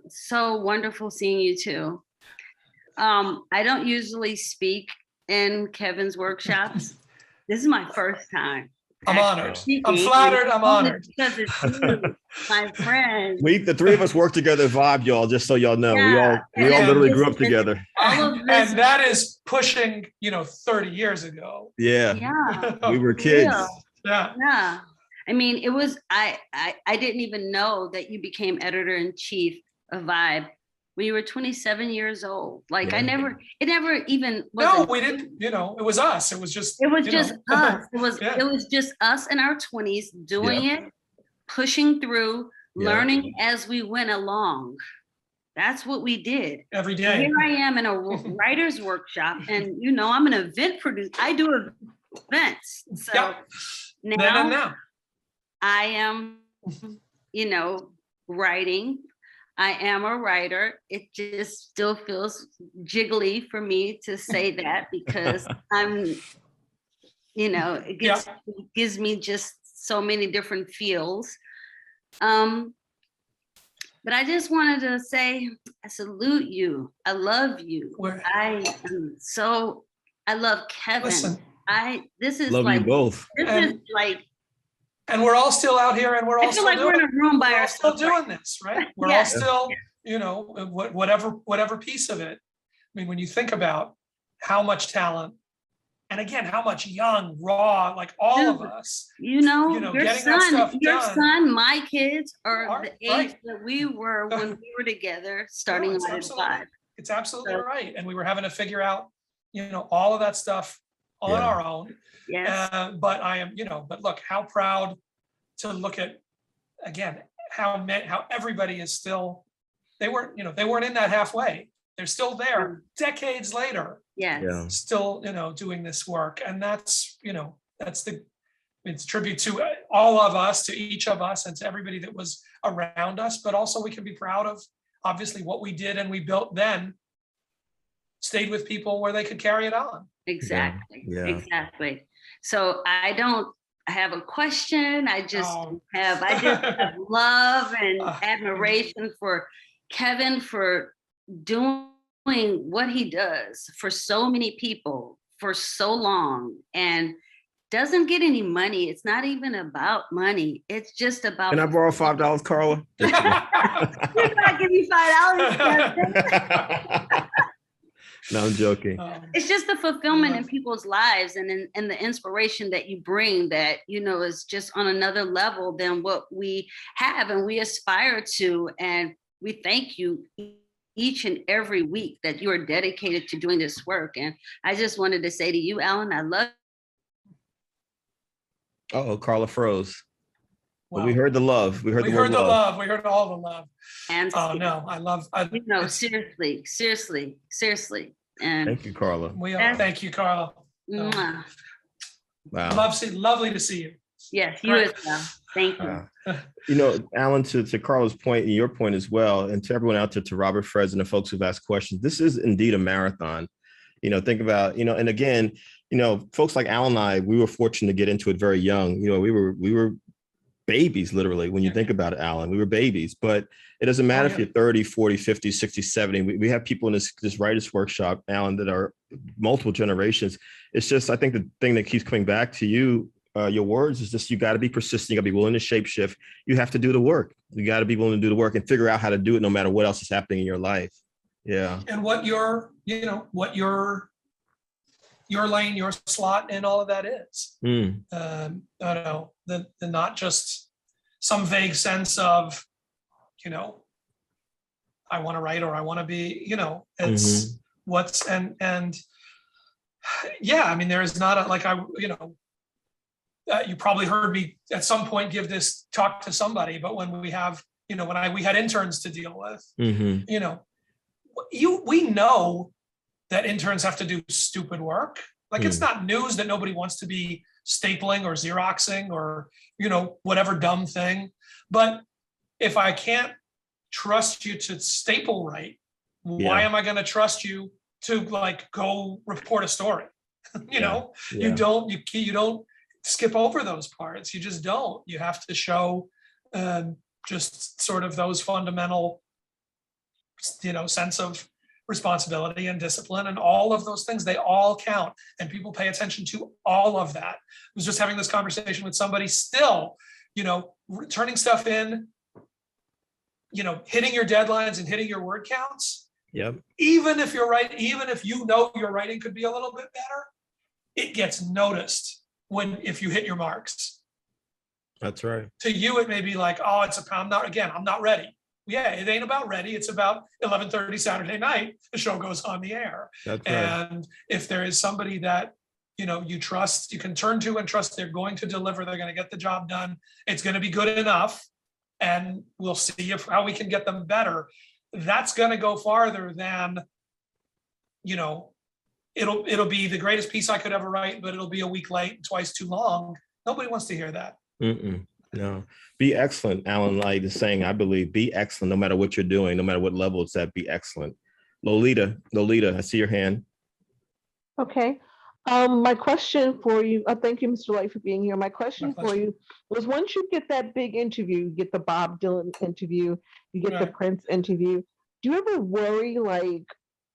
O: So wonderful seeing you too. I don't usually speak in Kevin's workshops. This is my first time.
L: I'm honored.
O: Speaking.
L: I'm flattered. I'm honored.
O: Because it's you, my friend.
A: The three of us work together at Vibe, y'all, just so y'all know.
O: Yeah.
A: We all literally grew up
O: It's-
A: together.
O: All of this.
L: And that is pushing, 30 years ago.
A: Yeah.
O: Yeah.
A: We were kids.
O: Real.
L: Yeah.
O: Yeah. I mean, it was, I didn't even know that you became editor-in-chief of Vibe when you were 27 years old. Like
A: Yeah.
O: it never even
L: No, we didn't, it was us. It was just,
O: It was just us.
L: Yeah.
O: It was just us in our 20s doing it, pushing through, learning as we went along. That's what we did.
L: Every day.
O: Here I am in a writer's workshop, and I'm an event producer. I do events. So now I am, writing. I am a writer. It just still feels jiggly for me to say that because I'm, it gives me just so many different feels. But I just wanted to say, I salute you. I love you. I love Kevin.
L: Listen,
O: this is
A: love
O: like,
A: you both.
O: this is like,
L: and we're all still out here, and we're all
O: I feel like we're in a room by ourselves.
L: still doing this, right? We're all still, whatever piece of it. I mean, when you think about how much talent, and again, how much young, raw, like all of us,
O: your
L: getting that stuff done.
O: son, my kids are the age
L: right.
O: that we were when we were together, starting
L: it's
O: at
L: absolutely,
O: 5.
L: it's absolutely right. And we were having to figure out, all of that stuff on our own.
O: Yes.
L: But I am, but look, how proud to look at, again, how everybody is still, they weren't in that halfway. They're still there decades later.
O: Yes.
A: Yeah.
L: Still, doing this work. And that's, it's a tribute to all of us, to each of us, and to everybody that was around us. But also we can be proud of, obviously, what we did and we built then stayed with people where they could carry it on.
O: Exactly.
A: Yeah.
O: Exactly. So I don't have a question. I just have love and admiration for Kevin for doing what he does for so many people for so long and doesn't get any money. It's not even about money. It's just about.
A: Can I borrow $5, Carla?
O: You're not giving me $5.
A: No, I'm joking.
O: It's just the fulfillment in people's lives and the inspiration that you bring that, is just on another level than what we have and we aspire to. And we thank you each and every week that you are dedicated to doing this work. And I just wanted to say to you, Alan, I love.
A: Oh, Carla froze. Well, we heard the love. We heard the
L: love. We heard all the love.
O: And
L: no, I love.
O: Seriously. And
A: thank you, Carla.
L: We all thank you, Carla.
O: Wow.
L: Lovely to see you.
O: Yes, you as well. Thank you.
A: Alan, to Carla's point and your point as well, and to everyone out there, to Robert Freds and the folks who've asked questions, this is indeed a marathon. Think about, and again, folks like Alan and I, we were fortunate to get into it very young. We were babies, literally, when you think about it, Alan. We were babies, but it doesn't matter if you're 30, 40, 50, 60, 70. We have people in this writers workshop, Alan, that are multiple generations. It's just, I think the thing that keeps coming back to you, your words, is just, you got to be persistent. You got to be willing to shape shift. You have to do the work. You got to be willing to do the work and figure out how to do it no matter what else is happening in your life. Yeah.
L: And what your lane, your slot, and all of that is. The not just some vague sense of, I want to write or I want to be, it's what's and yeah, I mean, there is not you probably heard me at some point give this talk to somebody, but when we have, we had interns to deal with, we know that interns have to do stupid work. Like it's not news that nobody wants to be stapling or Xeroxing or, whatever dumb thing. But if I can't trust you to staple right, why am I going to trust you to go report a story? You don't skip over those parts. You just don't. You have to show just sort of those fundamental, sense of responsibility and discipline and all of those things, they all count, and people pay attention to all of that. I was just having this conversation with somebody still, turning stuff in, hitting your deadlines and hitting your word counts.
A: Yep.
L: Even if you're right, even if your writing could be a little bit better, it gets noticed if you hit your marks.
A: That's right.
L: To you, it may be like, oh, I'm not ready. Yeah, it ain't about ready. It's about 11:30 Saturday night, the show goes on the air.
A: That's right.
L: And if there is somebody that, you trust, you can turn to and trust they're going to deliver, they're going to get the job done, it's going to be good enough, and we'll see how we can get them better. That's going to go farther than, it'll be the greatest piece I could ever write, but it'll be a week late and twice too long. Nobody wants to hear that.
A: No, be excellent. Alan Light is saying, I believe, be excellent no matter what you're doing, no matter what level it's at, be excellent. Lolita, I see your hand.
P: Okay. My question for you, thank you, Mr. Light, for being here. My question for you was, once you get that big interview, you get the Bob Dylan interview, you get the Prince interview, do you ever worry like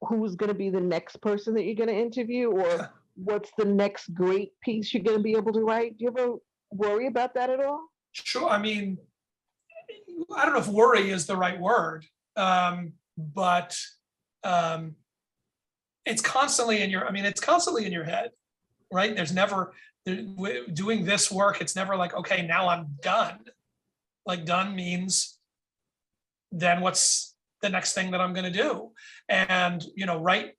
P: who's going to be the next person that you're going to interview, or what's the next great piece you're going to be able to write? Do you ever worry about that at all?
L: Sure. I mean, I don't know if worry is the right word, but it's constantly in your head, right? There's never, doing this work, it's never like, okay, now I'm done. Like, done means then what's the next thing that I'm going to do? And, right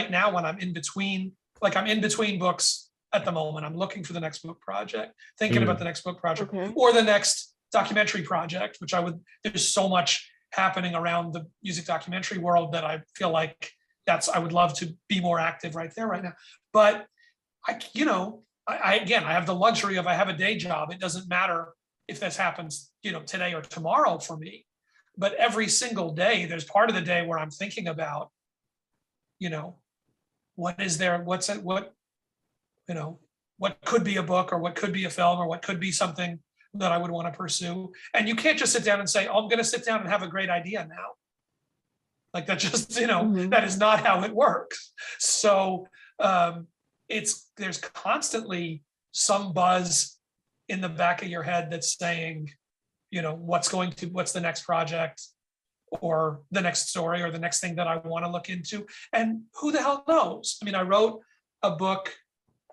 L: now when I'm in between books at the moment, I'm looking for the next book project, thinking about the next book project, or the next documentary project, there's so much happening around the music documentary world that I feel like I would love to be more active right there right now. But I have the luxury of, I have a day job. It doesn't matter if this happens, today or tomorrow for me, but every single day, there's part of the day where I'm thinking about, what could be a book, or what could be a film, or what could be something that I would want to pursue. And you can't just sit down and say, oh, I'm going to sit down and have a great idea now. Like, that just, that is not how it works. So there's constantly some buzz in the back of your head that's saying, what's the next project, or the next story, or the next thing that I want to look into. And who the hell knows? I mean, I wrote a book,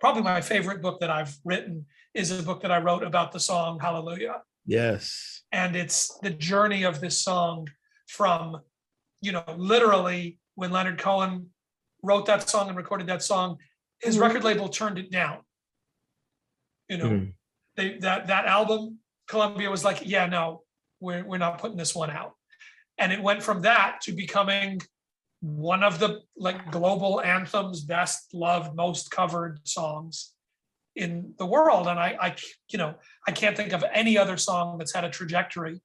L: probably my favorite book that I've written is a book that I wrote about the song Hallelujah.
A: Yes.
L: And it's the journey of this song from, literally when Leonard Cohen wrote that song and recorded that song, his record label turned it down. That album, Columbia was like, yeah, no, we're not putting this one out. And it went from that to becoming one of the global anthems, best loved, most covered songs in the world. And I can't think of any other song that's had a trajectory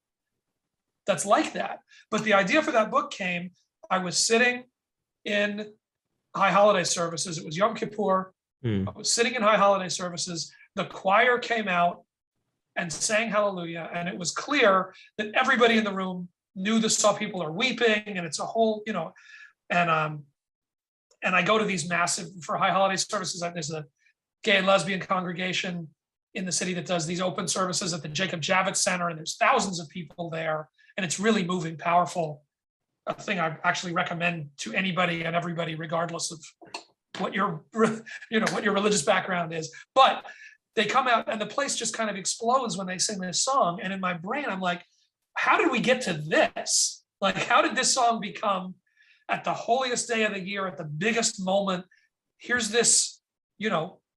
L: that's like that. But the idea for that book came, I was sitting in high holiday services. It was Yom Kippur. I was sitting in high holiday services. The choir came out and sang Hallelujah. And it was clear that everybody in the room knew the song. People are weeping, and it's a whole, and I go to these massive, for high holiday services, there's a gay and lesbian congregation in the city that does these open services at the Jacob Javits Center, and there's thousands of people there, and it's really moving, powerful. A thing I actually recommend to anybody and everybody, regardless of what your religious background is. But they come out and the place just kind of explodes when they sing this song. And in my brain, I'm like, how did we get to this? Like, how did this song become, at the holiest day of the year, at the biggest moment, here's this,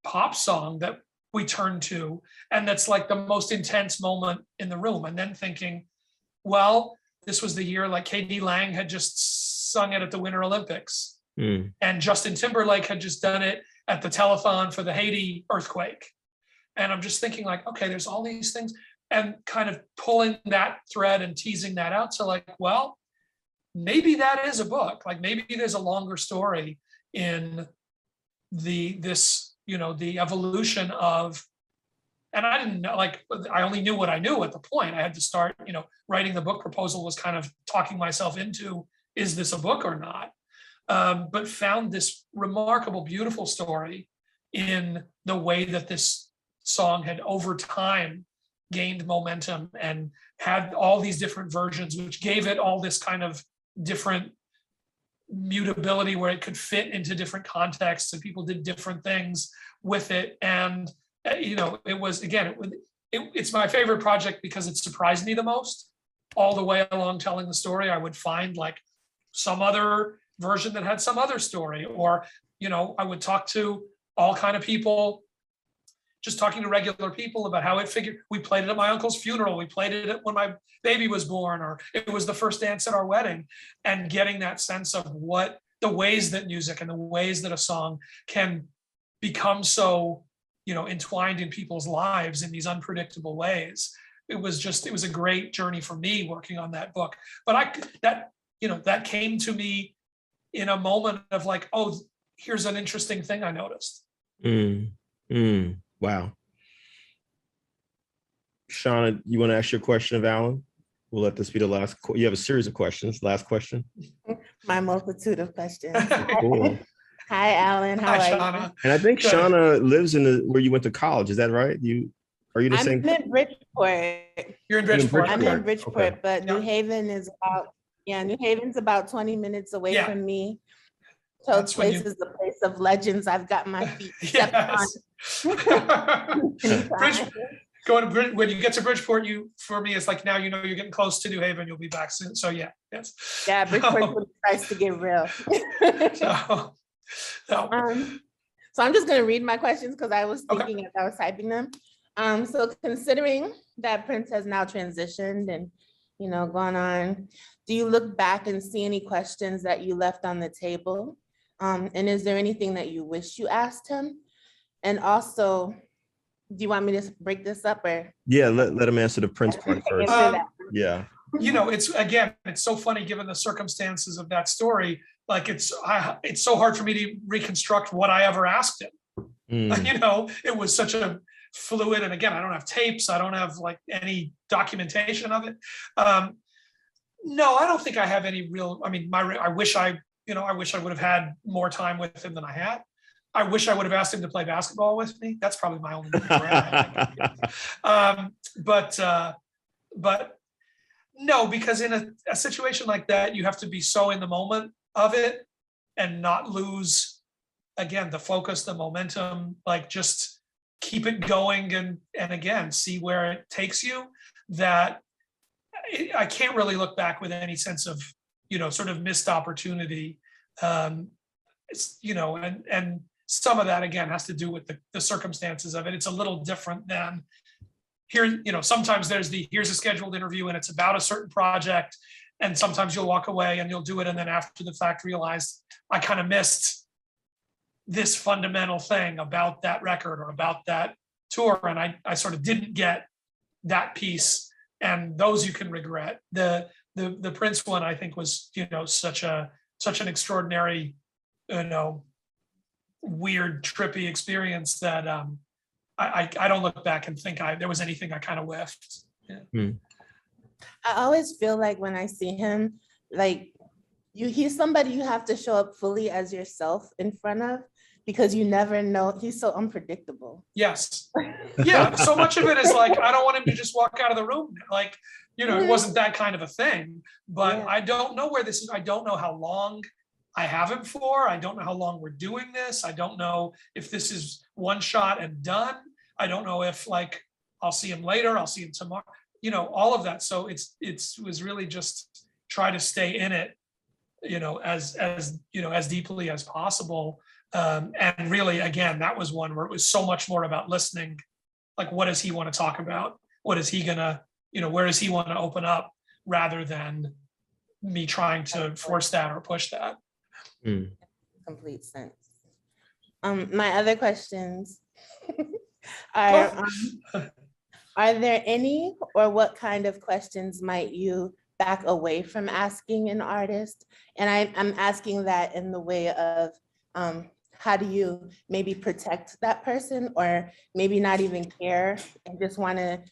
L: pop song that we turn to, and that's like the most intense moment in the room. And then thinking, well, this was the year like K.D. Lang had just sung it at the Winter Olympics. And Justin Timberlake had just done it at the telethon for the Haiti earthquake. And I'm just thinking like, okay, there's all these things, and kind of pulling that thread and teasing that out. So like, well, maybe that is a book. Like, maybe there's a longer story in the evolution of, and I didn't know, like, I only knew what I knew at the point. I had to start, writing the book proposal was kind of talking myself into, is this a book or not? but found this remarkable, beautiful story in the way that this song had over time gained momentum and had all these different versions, which gave it all this kind of different mutability where it could fit into different contexts and people did different things with it. And, it was, again, it's my favorite project because it surprised me the most. All the way along telling the story, I would find like some other version that had some other story, or, I would talk to all kind of people, just talking to regular people about how it figured. We played it at my uncle's funeral. We played it when my baby was born, or it was the first dance at our wedding, and getting that sense of what the ways that music and the ways that a song can become so, entwined in people's lives in these unpredictable ways. It was a great journey for me working on that book. But that came to me in a moment of like, oh, here's an interesting thing I noticed.
A: Wow. Shauna, you want to ask your question of Alan? We'll let this be the last. You have a series of questions. Last question.
K: My multitude of questions.
A: Cool.
K: Hi, Alan. How
L: Hi,
K: are
L: Shauna.
K: you?
A: And I think
L: Good.
A: Shauna lives where you went to college. Is that right? Are you the
K: I'm
A: same?
K: in Bridgeport.
L: You're in Bridgeport.
K: I'm in Bridgeport,
A: Okay.
K: but New
L: Yeah.
K: Haven is New Haven's about 20 minutes away
L: Yeah.
K: from me. So
L: That's when
K: place is the place of legends. I've got my feet stepped
L: Yes. When you get to Bridgeport, for me, it's like now you're getting close to New Haven. You'll be back soon. So yeah, yes.
K: Yeah, Bridgeport tries to get real.
L: So,
K: So I'm just gonna read my questions because I was
L: Okay.
K: thinking as I was typing them. So considering that Prince has now transitioned and gone on, do you look back and see any questions that you left on the table? And is there anything that you wish you asked him? And also, do you want me to break this up or?
A: Yeah, let him answer the Prince part first. Yeah.
L: It's so funny given the circumstances of that story. Like it's so hard for me to reconstruct what I ever asked him. It was such a fluid, and again, I don't have tapes. I don't have like any documentation of it. No, I don't think I have any real. I mean, I wish I would have had more time with him than I had. I wish I would have asked him to play basketball with me. That's probably my only regret. But no, because in a situation like that, you have to be so in the moment of it and not lose, again, the focus, the momentum, like just keep it going and again, see where it takes you. That I can't really look back with any sense of, sort of missed opportunity. And some of that again has to do with the circumstances of it. It's a little different than here, sometimes here's a scheduled interview and it's about a certain project. And sometimes you'll walk away and you'll do it. And then after the fact, realize I kind of missed this fundamental thing about that record or about that tour. And I sort of didn't get that piece, and those you can regret. The Prince one, I think, was, such an extraordinary, weird, trippy experience that I don't look back and think there was anything I kind of whiffed. Yeah.
K: I always feel like when I see him, like he's somebody you have to show up fully as yourself in front of, because you never know. He's so unpredictable.
L: Yes. Yeah. So much of it is like, I don't want him to just walk out of the room. Like, it wasn't that kind of a thing, but
K: Yeah.
L: I don't know where this is. I don't know how long I have him for. I don't know how long we're doing this. I don't know if this is one shot and done. I don't know if like, I'll see him later, I'll see him tomorrow, all of that. So it was really just try to stay in it, as deeply as possible. And really, again, that was one where it was so much more about listening. Like, what does he want to talk about? What is he gonna, where does he want to open up, rather than me trying to force that or push that.
K: Complete sense. My other questions are there any, or what kind of questions might you back away from asking an artist? And I'm asking that in the way of how do you maybe protect that person, or maybe not even care and just want to,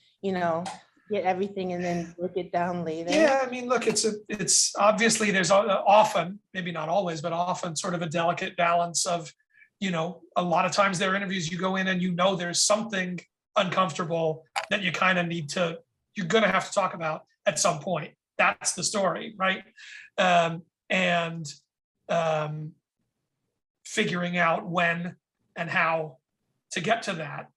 K: get everything and then break it down later?
L: Yeah, I mean, look, it's obviously there's often, maybe not always, but often sort of a delicate balance of, a lot of times there are interviews you go in and there's something uncomfortable that you kind of you're going to have to talk about at some point. That's the story, right? And figuring out when and how to get to that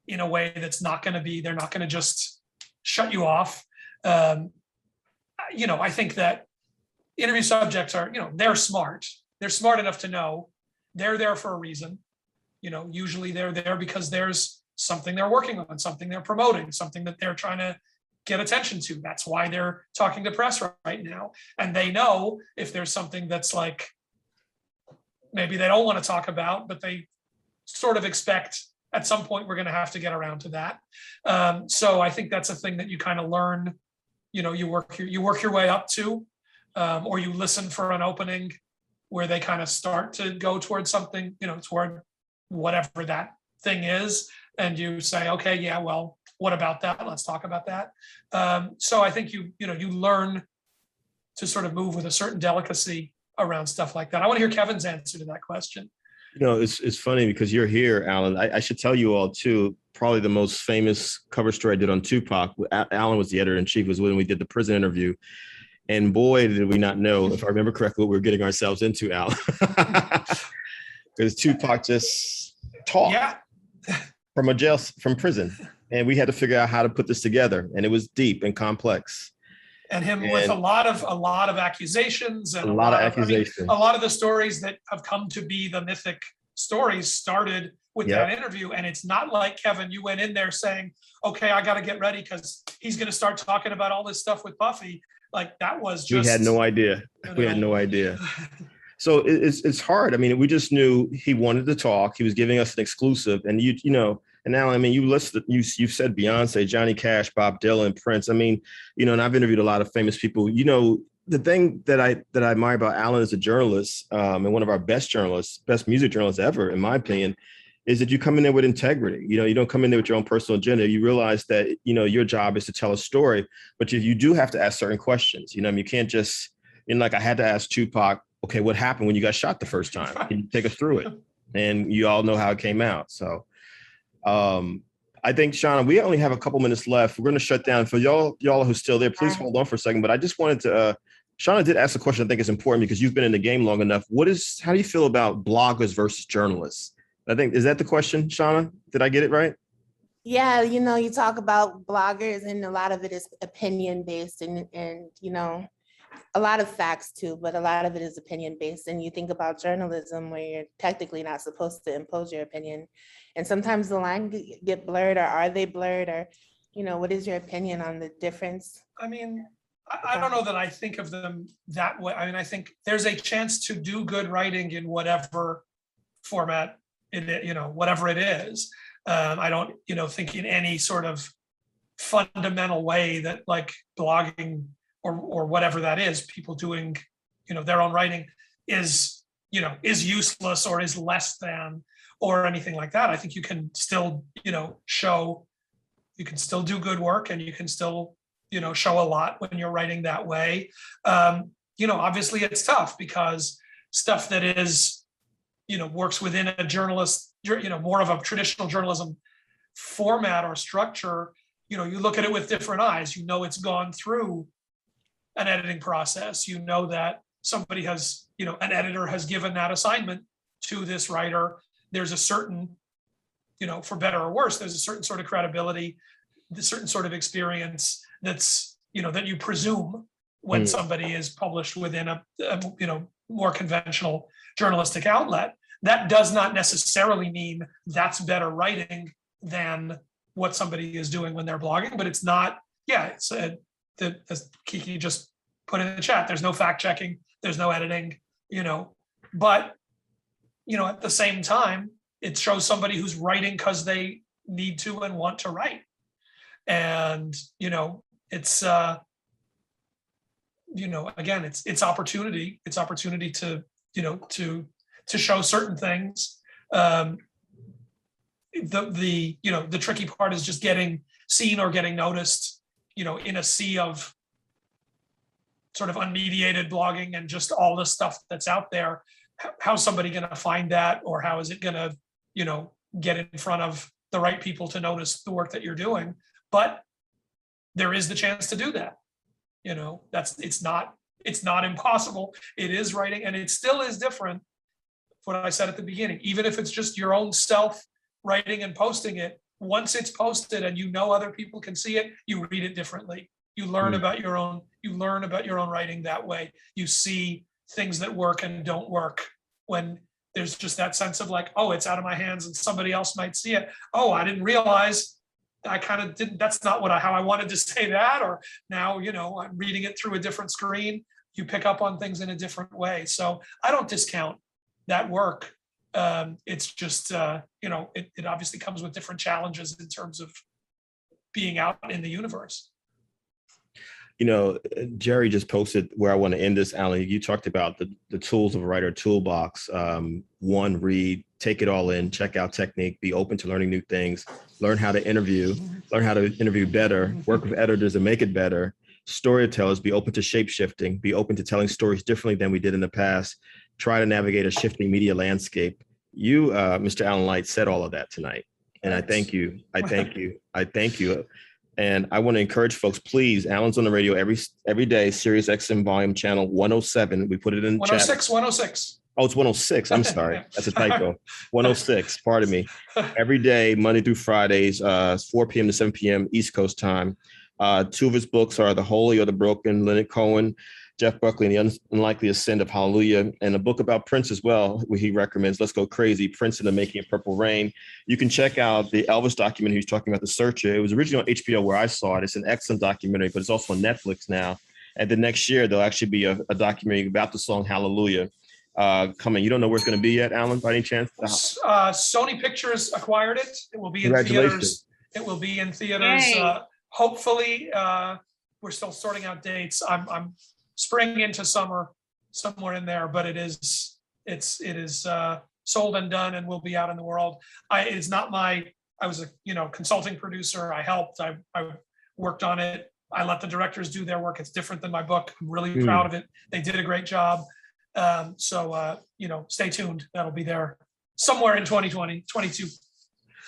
L: in a way that's not going to be, they're not going to just shut you off. I think that interview subjects are, they're smart. They're smart enough to know they're there for a reason. Usually they're there because there's something they're working on, something they're promoting, something that they're trying to get attention to. That's why they're talking to press right now. And they know if there's something that's like, maybe they don't want to talk about, but they sort of expect at some point we're going to have to get around to that. So I think that's a thing that you kind of learn, you work your way up to, or you listen for an opening where they kind of start to go towards something, toward whatever that thing is. And you say, okay, yeah, well, what about that? Let's talk about that. So I think you learn to sort of move with a certain delicacy around stuff like that. I want to hear Kevin's answer to that question.
A: It's funny because you're here, Alan. I should tell you all too, probably the most famous cover story I did on Tupac. Alan was the editor-in-chief, was when we did the prison interview. And boy, did we not know, if I remember correctly, what we were getting ourselves into, Alan. Because Tupac just talked from prison. And we had to figure out how to put this together. And it was deep and complex.
L: And him with a lot of accusations and
A: a lot of accusations.
L: A lot of the stories that have come to be the mythic stories started with that interview. And it's not like, Kevin, you went in there saying, okay, I got to get ready because he's going to start talking about all this stuff with Buffy. Like that was just.
A: We had no idea. We had no idea. So it's hard. I mean, we just knew he wanted to talk. He was giving us an exclusive. And and now, I mean, you've said Beyonce, Johnny Cash, Bob Dylan, Prince. I mean, and I've interviewed a lot of famous people. The thing that I admire about Alan as a journalist, and one of our best music journalists ever, in my opinion, is that you come in there with integrity. You don't come in there with your own personal agenda. You realize that, your job is to tell a story, but you do have to ask certain questions. You can't just, like I had to ask Tupac, okay, what happened when you got shot the first time? Can you take us through it? And you all know how it came out. So I think, Shauna, we only have a couple minutes left. We're going to shut down. For y'all who's still there, please hold on for a second. But I just wanted to, Shauna did ask a question I think is important because you've been in the game long enough. How do you feel about bloggers versus journalists? I think, is that the question, Shauna? Did I get it right?
K: Yeah, you talk about bloggers and a lot of it is opinion based and a lot of facts too, but a lot of it is opinion based. And you think about journalism where you're technically not supposed to impose your opinion. And sometimes the lines get blurred, or are they blurred, or, what is your opinion on the difference?
L: I mean, I don't know that I think of them that way. I mean, I think there's a chance to do good writing in whatever format whatever it is. I don't, think in any sort of fundamental way that like blogging or whatever that is, people doing, their own writing is useless or is less than or anything like that. I think you can still, you can still do good work and you can still, show a lot when you're writing that way. Obviously it's tough because stuff that is, works within a journalist, more of a traditional journalism format or structure, you look at it with different eyes. It's gone through an editing process. That somebody has, an editor has given that assignment to this writer. There's a certain, for better or worse, there's a certain sort of credibility, the certain sort of experience that's, that you presume when somebody is published within a more conventional journalistic outlet. That does not necessarily mean that's better writing than what somebody is doing when they're blogging, but it's not, it's as Kiki just put in the chat, there's no fact checking, there's no editing, but, at the same time, it shows somebody who's writing because they need to and want to write. And, it's, again, it's opportunity. It's opportunity to, to show certain things. The tricky part is just getting seen or getting noticed, in a sea of sort of unmediated blogging and just all the stuff that's out there, how's somebody going to find that, or how is it going to, get in front of the right people to notice the work that you're doing? But there is the chance to do that. It's not impossible. It is writing, and it still is different. What I said at the beginning, even if it's just your own self writing and posting it, once it's posted and other people can see it, you read it differently. You learn about your own writing that way. You see things that work and don't work when there's just that sense of like, oh, it's out of my hands and somebody else might see it. Oh, I didn't realize, I kind of didn't, that's not how I wanted to say that. Or now, I'm reading it through a different screen. You pick up on things in a different way. So I don't discount that work. It's just, it obviously comes with different challenges in terms of being out in the universe.
A: Jerry just posted where I want to end this, Alan. You talked about the tools of a writer toolbox. One, read, take it all in, check out technique, be open to learning new things, learn how to interview better, work with editors and make it better. Storytellers, be open to shape shifting, be open to telling stories differently than we did in the past, try to navigate a shifting media landscape. You, Mr. Alan Light, said all of that tonight. And I thank you. I thank you. And I want to encourage folks, please, Alan's on the radio every day, Sirius XM volume channel 107. We put it in
L: 106,
A: chat.
L: 106.
A: Oh, it's 106. I'm sorry. That's a typo. 106. Pardon me. Every day, Monday through Fridays, 4 p.m. to 7 p.m. East Coast time. Two of his books are The Holy or the Broken, Leonard Cohen, Jeff Buckley, and the Unlikely Ascent of Hallelujah, and a book about Prince as well, where he recommends Let's Go Crazy, Prince and the Making of Purple Rain. You can check out the Elvis documentary he's talking about, The Searcher. It was originally on HBO where I saw it. It's an excellent documentary, but it's also on Netflix now. And the next year, there'll actually be a documentary about the song Hallelujah coming. You don't know where it's going to be yet, Alan, by any chance?
L: Sony Pictures acquired it. It will be in theaters. It will be in theaters. Hopefully, we're still sorting out dates. I'm spring into summer, somewhere in there, but it is sold and done and will be out in the world. It is not I was a consulting producer. I helped. I worked on it. I let the directors do their work. It's different than my book. I'm really proud of it. They did a great job. So stay tuned. That'll be there somewhere in 2020, 22.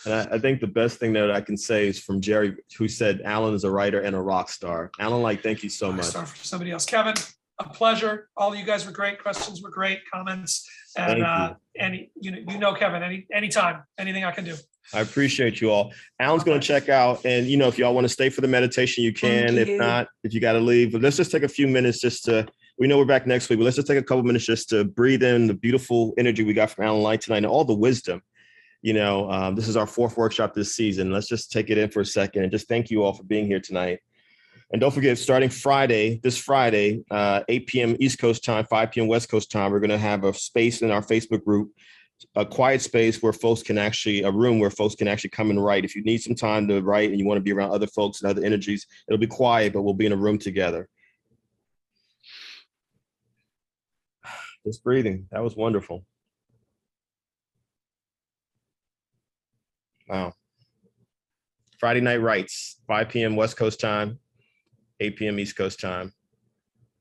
A: And I think the best thing that I can say is from Jerry, who said Alan is a writer and a rock star. Alan, thank you so much.
L: For somebody else. Kevin, a pleasure. All of you guys were great. Questions were great. Comments. And Kevin, anytime, anything I can do.
A: I appreciate you all. Alan's going to check out, and if y'all want to stay for the meditation, you can. If not, if you got to leave, but let's just take a few minutes just to. We know we're back next week, but let's just take a couple minutes just to breathe in the beautiful energy we got from Alan Light tonight and all the wisdom. This is our fourth workshop this season. Let's just take it in for a second and just thank you all for being here tonight. And don't forget, starting this Friday, 8 p.m. East Coast time, 5 p.m. West Coast time, we're going to have a space in our Facebook group, a quiet space where a room where folks can actually come and write. If you need some time to write and you want to be around other folks and other energies, it'll be quiet, but we'll be in a room together. Just breathing. That was wonderful. Wow. Friday night writes, 5 p.m. West Coast time, 8 p.m. East Coast time.